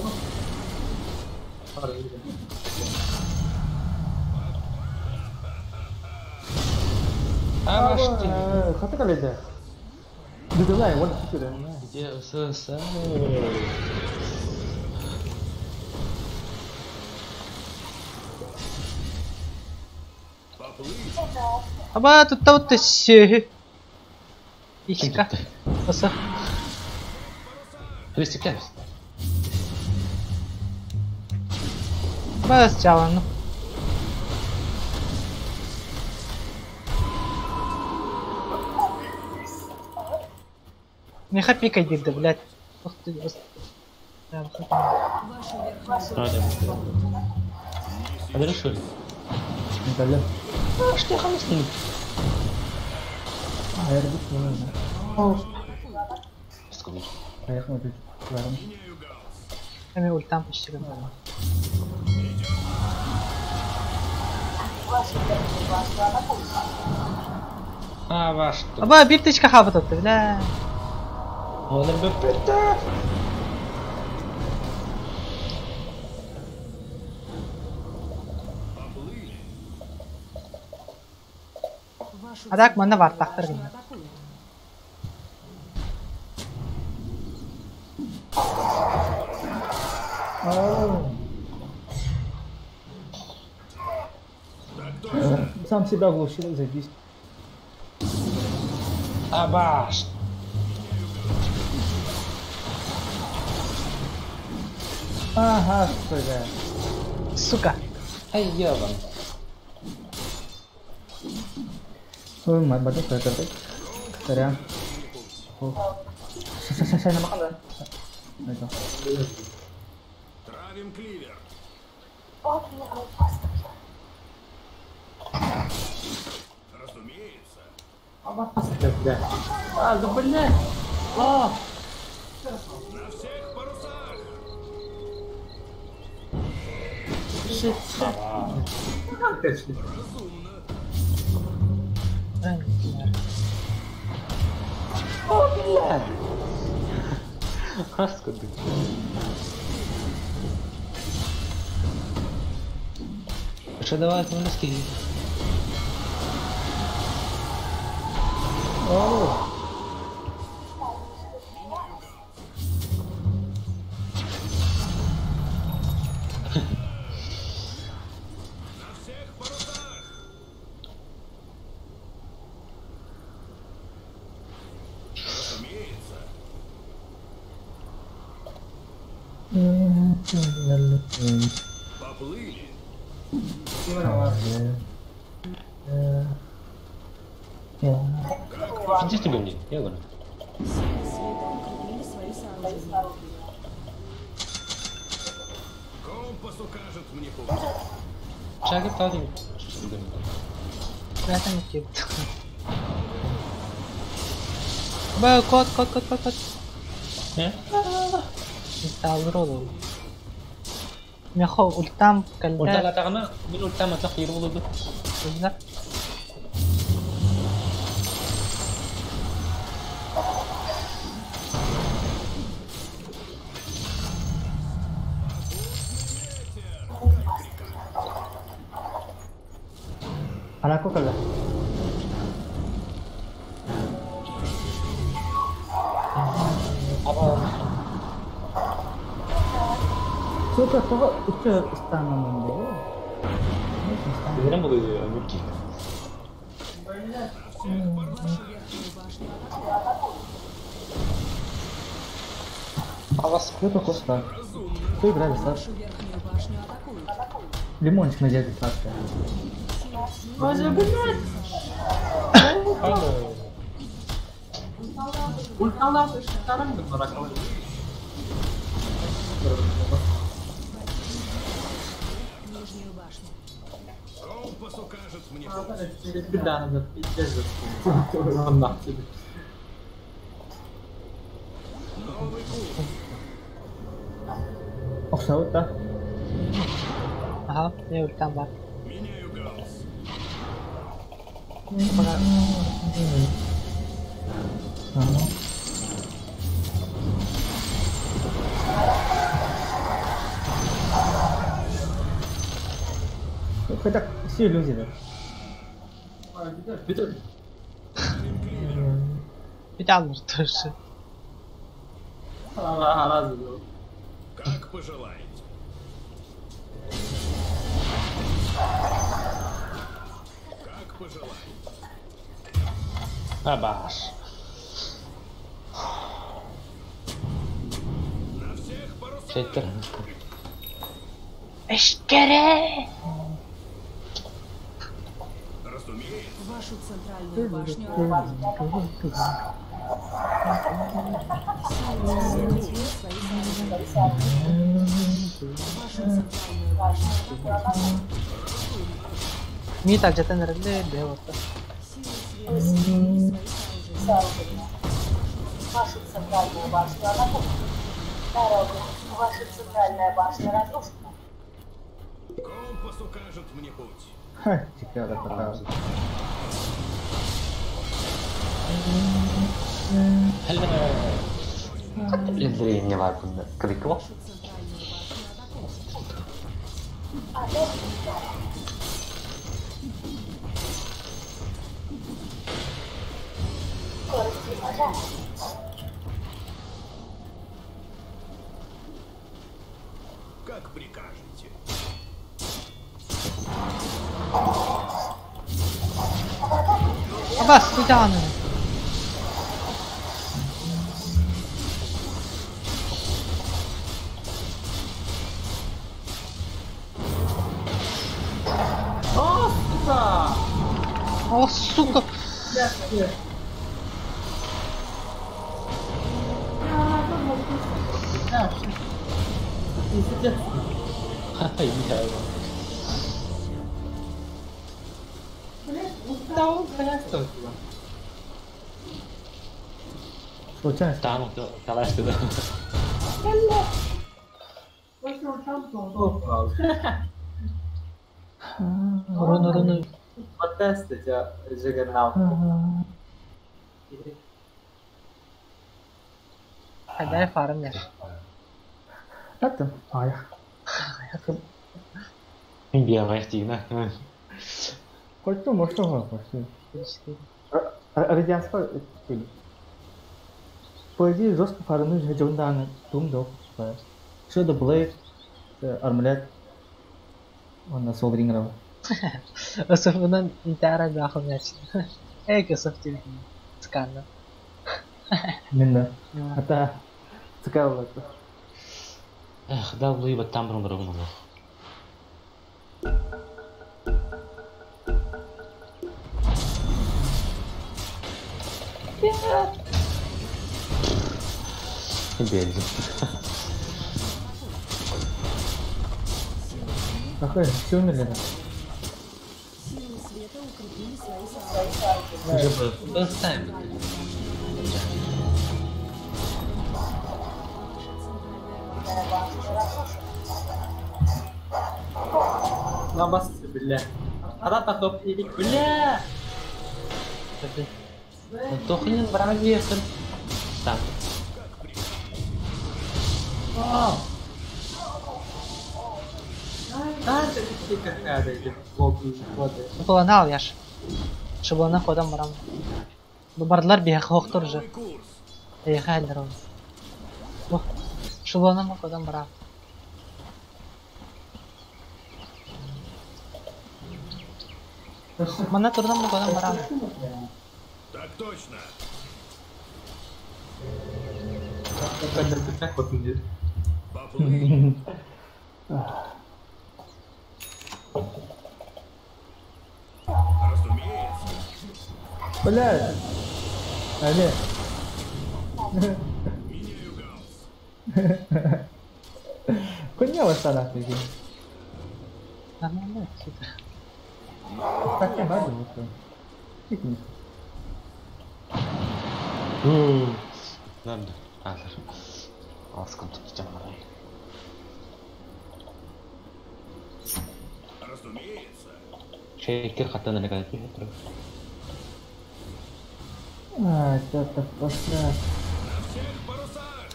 Авашты. Хаты қалайды. Дүділай, оны күтірін. Где СССР? Аба, тут-то вот все. Ищика. Осы. Перестекляюсь. Бас жаланы. Меха пикай деді, блядь. Ух ты, прям Вашу верхнюю Подожди, что ли? Николай. Что я хамсну? Ayar gitu mana? Сколько? Ayah mau tuh. Barang. Hemen ultam pişirin. Авашты. Aba bir tişka hafı tuttu, bля. Он РБП-то. Вашу Adak mana var taktır башню gibi. атакуют. Сам себя глушил, забись. Авашты. Ага, что да. Suka. Ай, ёбан. Oh, mày bật cái cờ cờ đang. Saya nama kan? Itu. Травим кливер. Разумеется. А, да блядь! А! На всех парусах. Shit, shit. Точно. Господи. Что давать на носки? Разумеется. Поплыли. Иди тебе мне, я говорю. Силы света укрепили свои сооружения. Компас укажет мне путь. Шаги талдин. Zaten yok. Aba kod. Не? Installer olur. Meho ultam قلت kalda. لا تغنى من قلت ما تخير ولد Güzel. Anakku kalah. Suka kok itu istana mende. Зачем буду мульки? Вашу верхнюю башню атакуют. А вас Кто такой стар? Кто играет стар? Вашу верхнюю башню атакуют. Лимончик на дяде сладкая. Ultralar sekarang bener aku. Нижнюю башню. Компас укажет мне путь. Беда, надо пиздец. Нахуй. Новый путь. Oh, saut dah. Aha, ne ultam var. Меняю гаусс. Sama. Kau tak isi иллюзия dah. Betul. Педалмыр тоже. Раз был. Как пожелаете. Как пожелаете. Абаш. На всех парусах. Şeydir. Эшкере! Разумеется. Вашу центральную башню атакуют. Мита где-то нырли, белота. Силы света свои сооружения. Ваша центральная башня атакует. Дорога. Ваша центральная башня разрушена. Компас укажет мне путь. Ха, цікава така. Зрение var bunda. Klikla. Как прикажете. Абас, куда она? Сука! О, сука! Iya. Tahu конечно. Случайно. Tamam, kalah sudah. Руну. Потестить Джиггернаут. Хозяй фарм я. Attım. Hayır. Biar mesti nah. Koştum, koştum. Радиация были. По идее, жестко фармить жондан думдо. Что да Блейд, армлет. Он на солдрингрова. Особенно интара бахом яч. Эй, софтил. Сканно. Минда. Hatta цікаво. Да, влый вот там ровно. Бензин. Какой? Все умерли, да? Силы света укрепили свои сооружения. Доставим. Намаз, бля. Ара так иdik, бля. Тохнин брать весом. Так. Ты какая эти воды. Планал яш. Чтобы она ходом барам. Бардылар бия хоқтыр же. Курс. Эйха әлдер ол. Чтобы она ходом барам. Mana turun ходом барам. Так точно. Как вот будет? Поплыли. Разумеется. Блядь. Олег. Меняю галс. Коня вас тогда прикинь. Нормально. Так я надо вот. Фигни. Надо. Азар. Аском tutacağım orayı. Разумеется. Şeker katlarına ne kadar bir А, это посрать. На всех парусах.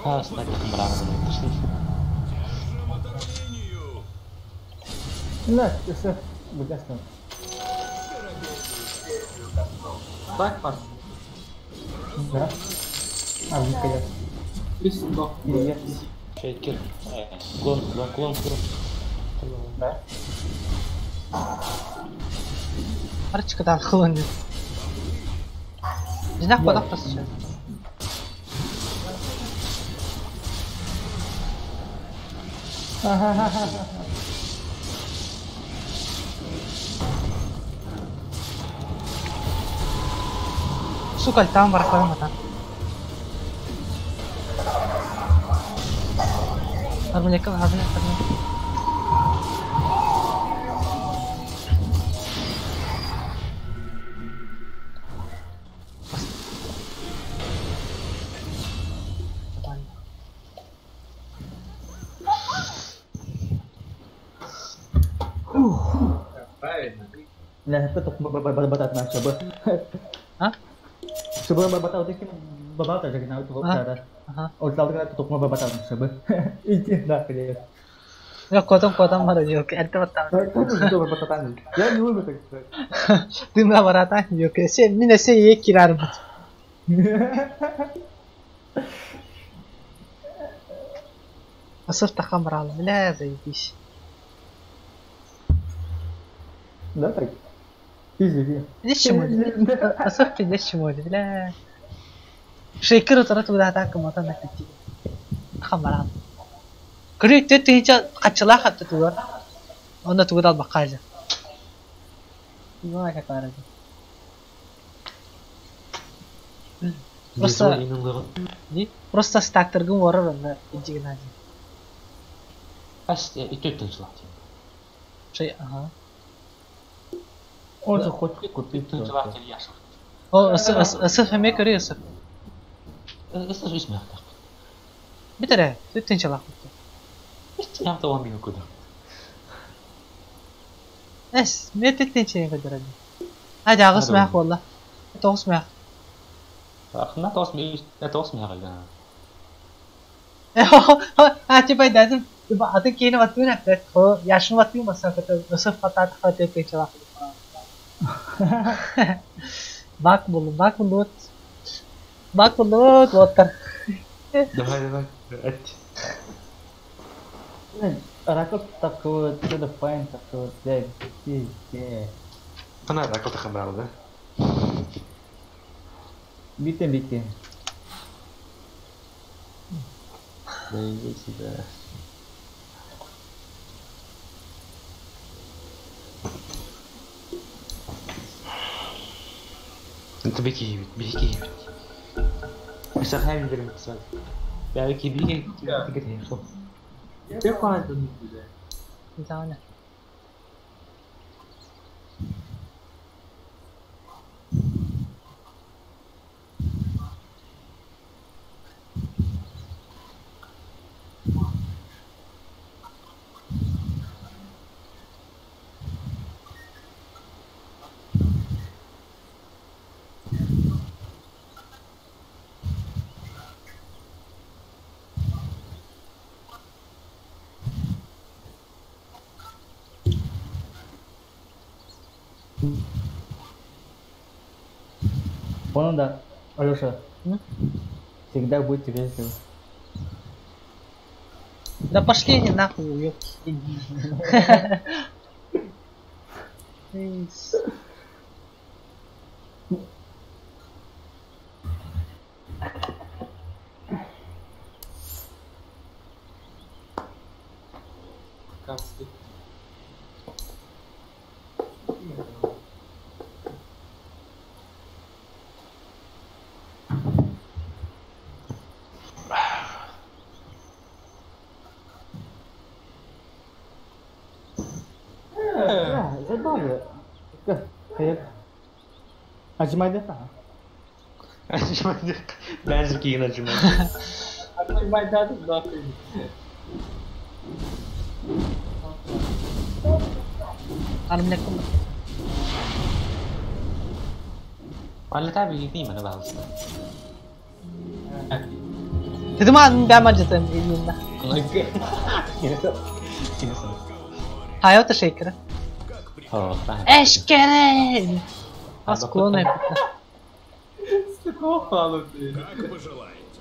Ha, sniper kembarangan. Держим линию. На, все, будь ясно. Bak bak. Да. А, вы кая. Biz bak. Iya. Shaker. Клон, клон. Да. Арчка там хлынет. Жинақ бодақ просто сейчас. Сука, там варховым атак. Армунекам, армунекам. Nah, itu untuk babat na coba. Hah? Coba babat auto kan babat aja kan auto cara. Oh, tahu kan untuk babat na coba. Ini dah kerja. Ya kotong mara yo ke eta bata. Itu babat tani. Ya nyul betul. Dimla barata yo ke se mine se ye kirar bu. وصلت خمر على لا زي ديش لا طيب ايزي ليش مودي وصلت ليش مودي لا شيكر ترى ودا تاك ما تنك تجي خمر على كريت تتيجا قتلا خدت تور انا تقول بقاجه ما كفاره просто стактыргын орор анда иджигин аji Ас итөттөн чылат. Şey aha. Он захочет купить. Итөттөн чылат яшыл. O ısı hemek görüyorsun. Ысыз исме ақтақ. Bitere, tütten çalak. Ям то ламбино куда. Es, ne tütten çeye kadar hadi. Hadi ağız meh valla. Toğuz meh. Ақына тосмай қалған. Hadi bay dedim. Adı kene vatıyor ne kadar. O yaşın vatıyor masa kadar. Nasıl fatat tütten çalak. Bak bulut. Water. Давай. Раков такой, to the point такой, да, Қана раков таққан алды. Bitin. Бәйге сюда. انت بيكي بس خايف من المقصد يا بيكي تقدر شوف Ne kadar güzel. Bir tane. Понял, да? Алёша, всегда будьте вежливы. Да пошли они нахуй, ёпки. Kastı. Забавно. Kayak acımaydı ha. Bence ki yine acımaydı. Artık ben daha da bakıyorum. Assalamualaikum. Wala tabi hindi man ba gusto. Itu mah ben macetim yayında. Hayat teşekkür. Oh, fine. Eşkere. Pas клон эпика. Такого халуты. Как пожелаете.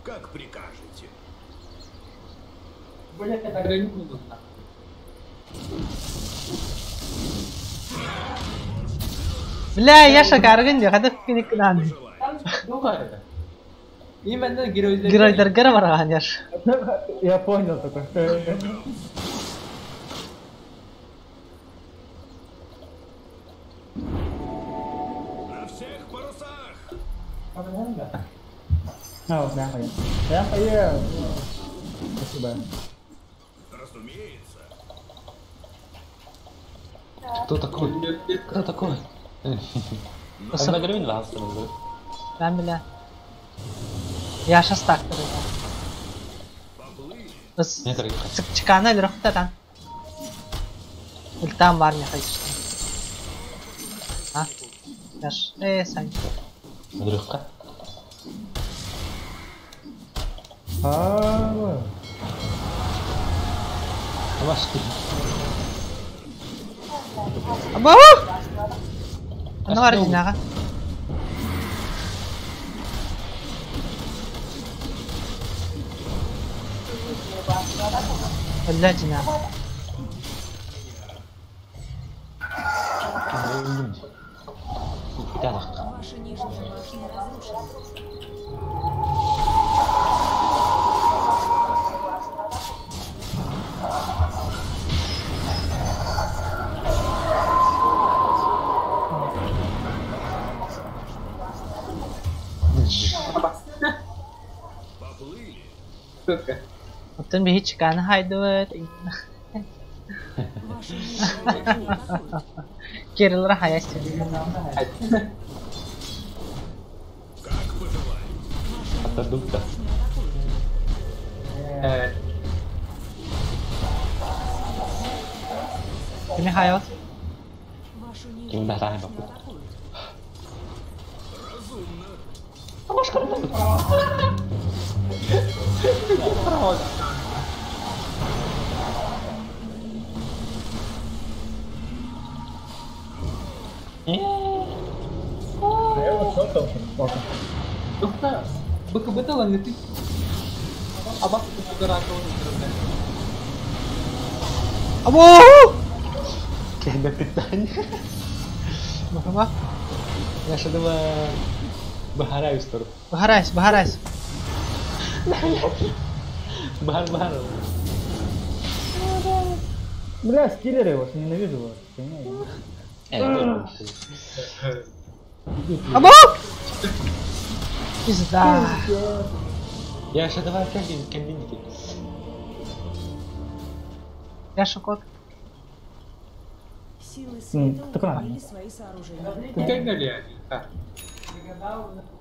Как прикажете. Блять, это гранит не нужна. Бля, Яша каргын же, кадак киник нан. Ну это. Именно геройдар. Геройдар гара барган Яш. Я понял только, что это. На всех парусах. Вот, да, понял. Я поел. Спасибо. Разумеется. Кто такой? Кто такой? Когда гривен ласта был. Ben bile. Яша стактыр. Поплыли. Biz Ne kadar çıkanı öyle rıhtatan. Ultam var mı hayır. Ha? Yaş. Sen. Müdürlükte. А, Başka. Abo! Ano var dinaka? Wala dinaka. Bir tane. Ваша нижняя башня разрушена. Поплыли. Сука. Otun bir hiç çıkanı haydi. Ваша нижняя башня атакует. Kirilir hayal istedi. Как пожелаете. Atladım da. Evet. Kimi hayat? Вашу нижнюю Kim daha башню bak. атакует. я вот что там? Dokta. Betul ngerti. Abang kesukaran kau ni terus. Abo! Kayak ada pitanya. Apa? Yaş adamı bahara üstür. Baharais, baharais. Bahar. Бля, скиллеры его, ненавижу его. Понимаете? Abo! Pizda. Yaş adamı kendin gidin. Яша кот. Силы света так ладно. укрепили свои сооружения. Bukan kali ya?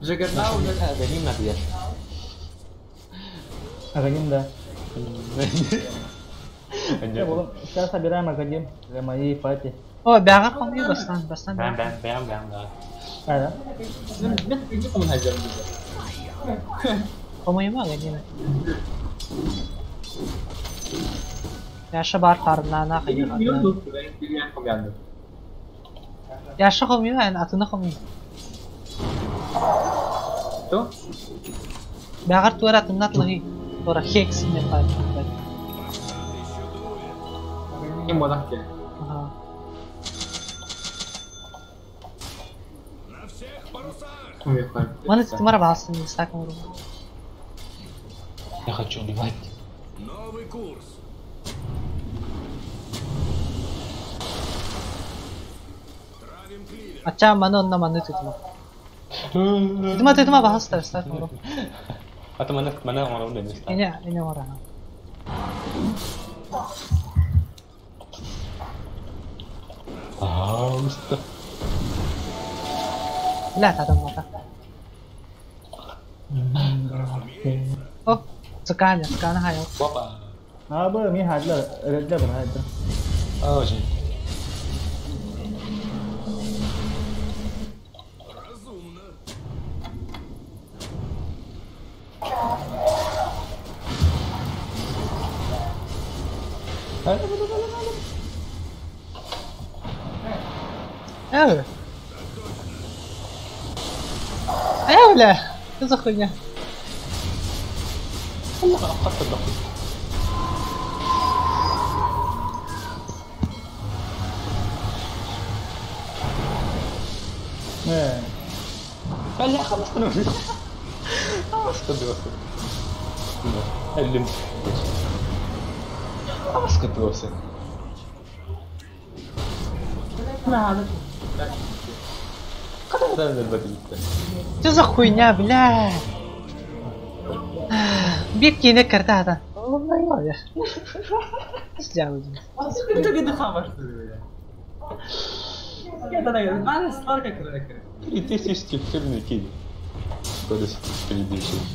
Juggernaut udah. Benim nanti ya. Академ, да. Anjir. Сейчас собираем академ для моей пати. O bägar komıyor bastan. Ben. А, да? Ben ini kamu hajar juga. Komuyor mu geliyor? Yaşa bar tarlana Ini minum kayıyor. tuh, yang pilihan kamu ambil. Yaşa komuyor yani atını komuyor. Tuh, Bägar tuar atını atlahi. Ora heks ne falan. ini botak ya. Aha. На всех парусах. Умехай. Mana tımara bastın istakım vurma. Я хочу убивать. Новый курс. Травим кливер. Acha mana onna mana tutma. Tutma bahas istakım vurma. Atau mana orang udah nih. Ini orang. Usta. Lihat ada mata. Oh, sekarang hayo. Bapak. А, бы, мне хаджа, реджа браджа. Oh, sih. Разумно. Эу. Эу, бля. Что за хуйня? Бляха, остановись. Остановился. Эллин. Остановился. Когда зарбатить-то? Что за хуйня, бля? Бег не карта. Сделай. Itu gitu sama dulu ya. Kita lagi mana start kira-kira. Itu sih skipnya kiri. Kalau skip di sini.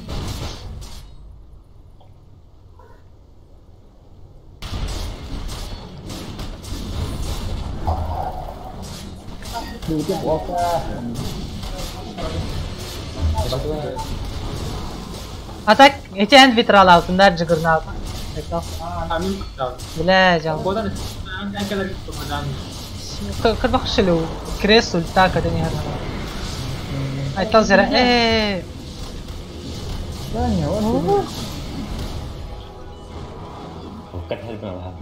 Atak, geçen vitral altında Juggernaut. Bekle. Amin tahu. Bля, jam. Bodan yang kadar gitu macam. Kır bak şöyle. Kres sulta kadın ya. Ay tal zara. Bukan hal malah.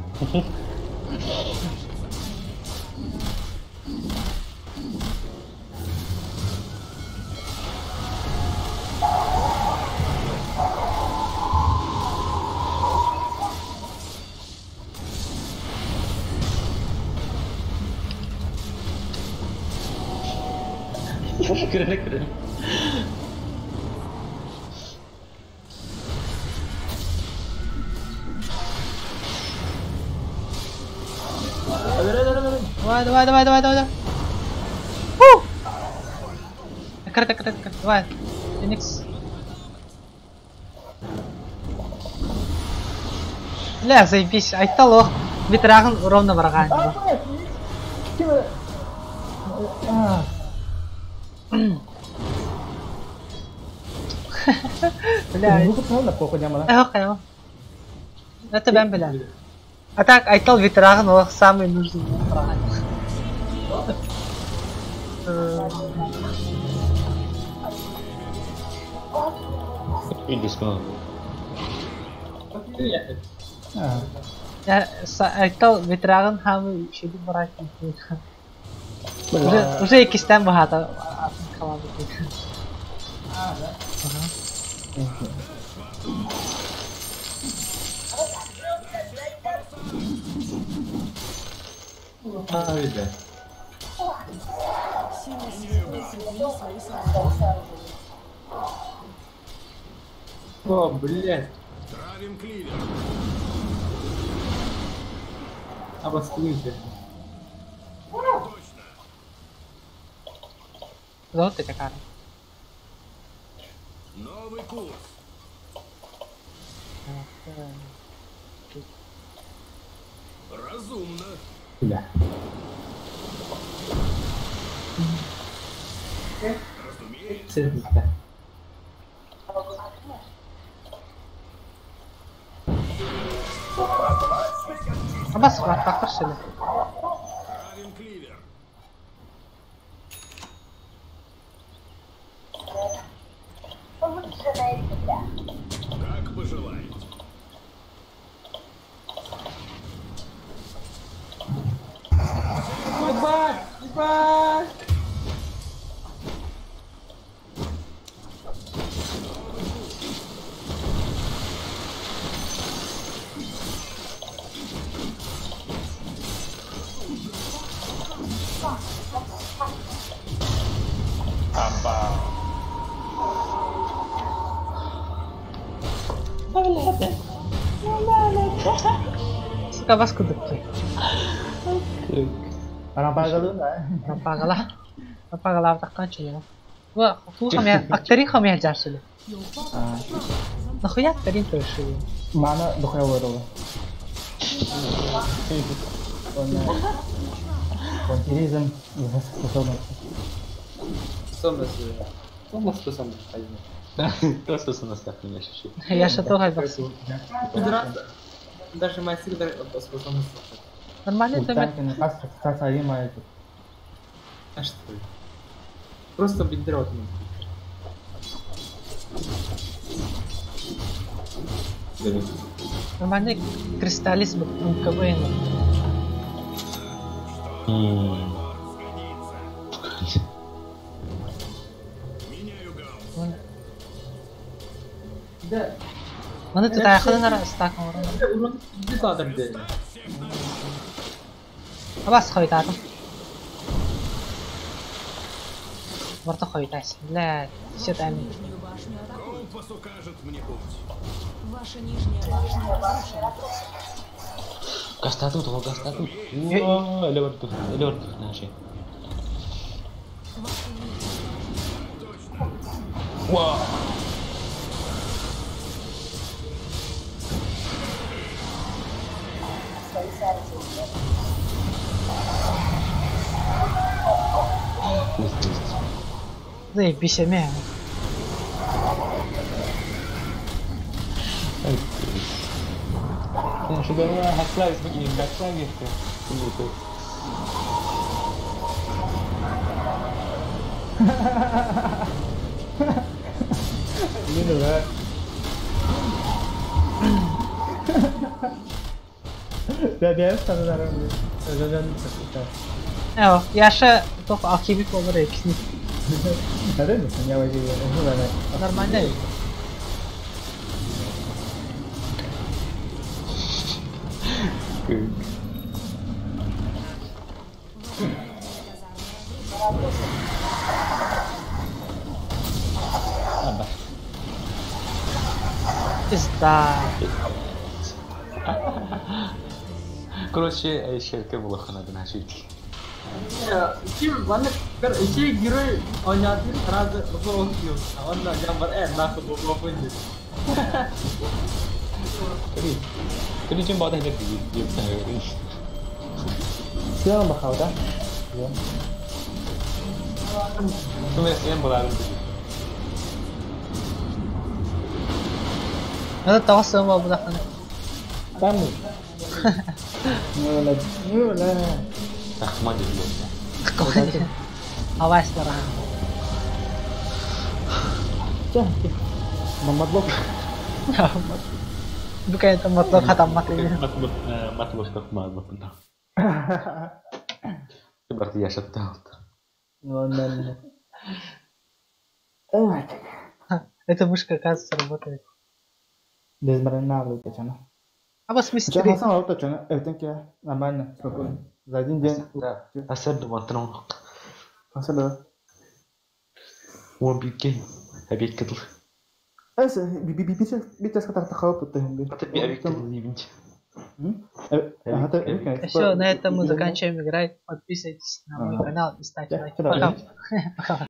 Keren. Давай. Кр. Давай. Феникс. Бля, заебись. Айтал ох. Витрагын ровно барган. Бля. Ока. Это бен бля. А так айтал витрагын ох самый нужный барган. Ini semua. Я айтал витрагын хамы шеди барган. Уже ikisinden bu hata kaldı. Öyle. Сильно изменили свои сооружения. О, блядь. Травим кливер. Обоснуйте. Точно. Вот это cara. Новый курс. Разумно. Да. Разумеется. Бas так решили. Травим кливер. Как пожелаете. Ебать! Suka bas kuduknya. Orang pagal lu enggak? Напагала такая чё. Ва, хухами, актери хами жарсили. Нахуя актери пришли? Mana duknya baru? Контиризм, Просто самостоятельно ощущение. Я что хай баксу. даже моя всегда способность. Нормально это Ультанкин kas arī mājas. А что? Просто бедро. нормально кристаллиз КВН. Да. Mana tu tayo ka na stack mo ron. Urun bir kadar dedi. Abas khoy tato. Warta khoy tas. Бля, все там. Нижнюю башню атакуют. Компас укажет мне путь. Ваша нижняя башня разрушена. Gasta tuh, gasta tuh. Wah, lewat tuh, nah sih. Ваша нижняя Wah. Заебись, ами. Ya sudah lah, Half-Life begini, lagi tuh. Gitu. Ini lah. Dia sebenarnya. Evo, Яша только алхимик olur hepsini. Ada nih, senyawa juga. Itu mana? Нормально. Apa? Пизда. Короче, şirket bulakanadı her şey. Kim bana kadar şey giriyor oynadı herhalde bu oluyor. Ondan jambar nasıl bu yapınca. Tadi cuma ada yang di sehari. Siapa bakal dah? Itu biasanya berlalu tuh. Надо того самого будака. Kamu. Mulai. Ah, maju dulu. Какой? Авай сторона. Cah. Memadlok. Bukan itu motor kata mati. Matlub tak matlub benar. Itu berarti ya setahun. Ngonan. Это мышка, оказывается, работает. Без маринада это чана. А вот смысл Сейчас сам вот чана. Это я нормально, спокойно. За один день. Asal dua terong. Masa dah. Uang bikin, habis kedul. Asa bisa kata tahu betul ini. Tapi habis kedul ni binci. Все, на этом мы заканчиваем играть. Подписывайтесь на мой канал и ставьте лайки. Пока.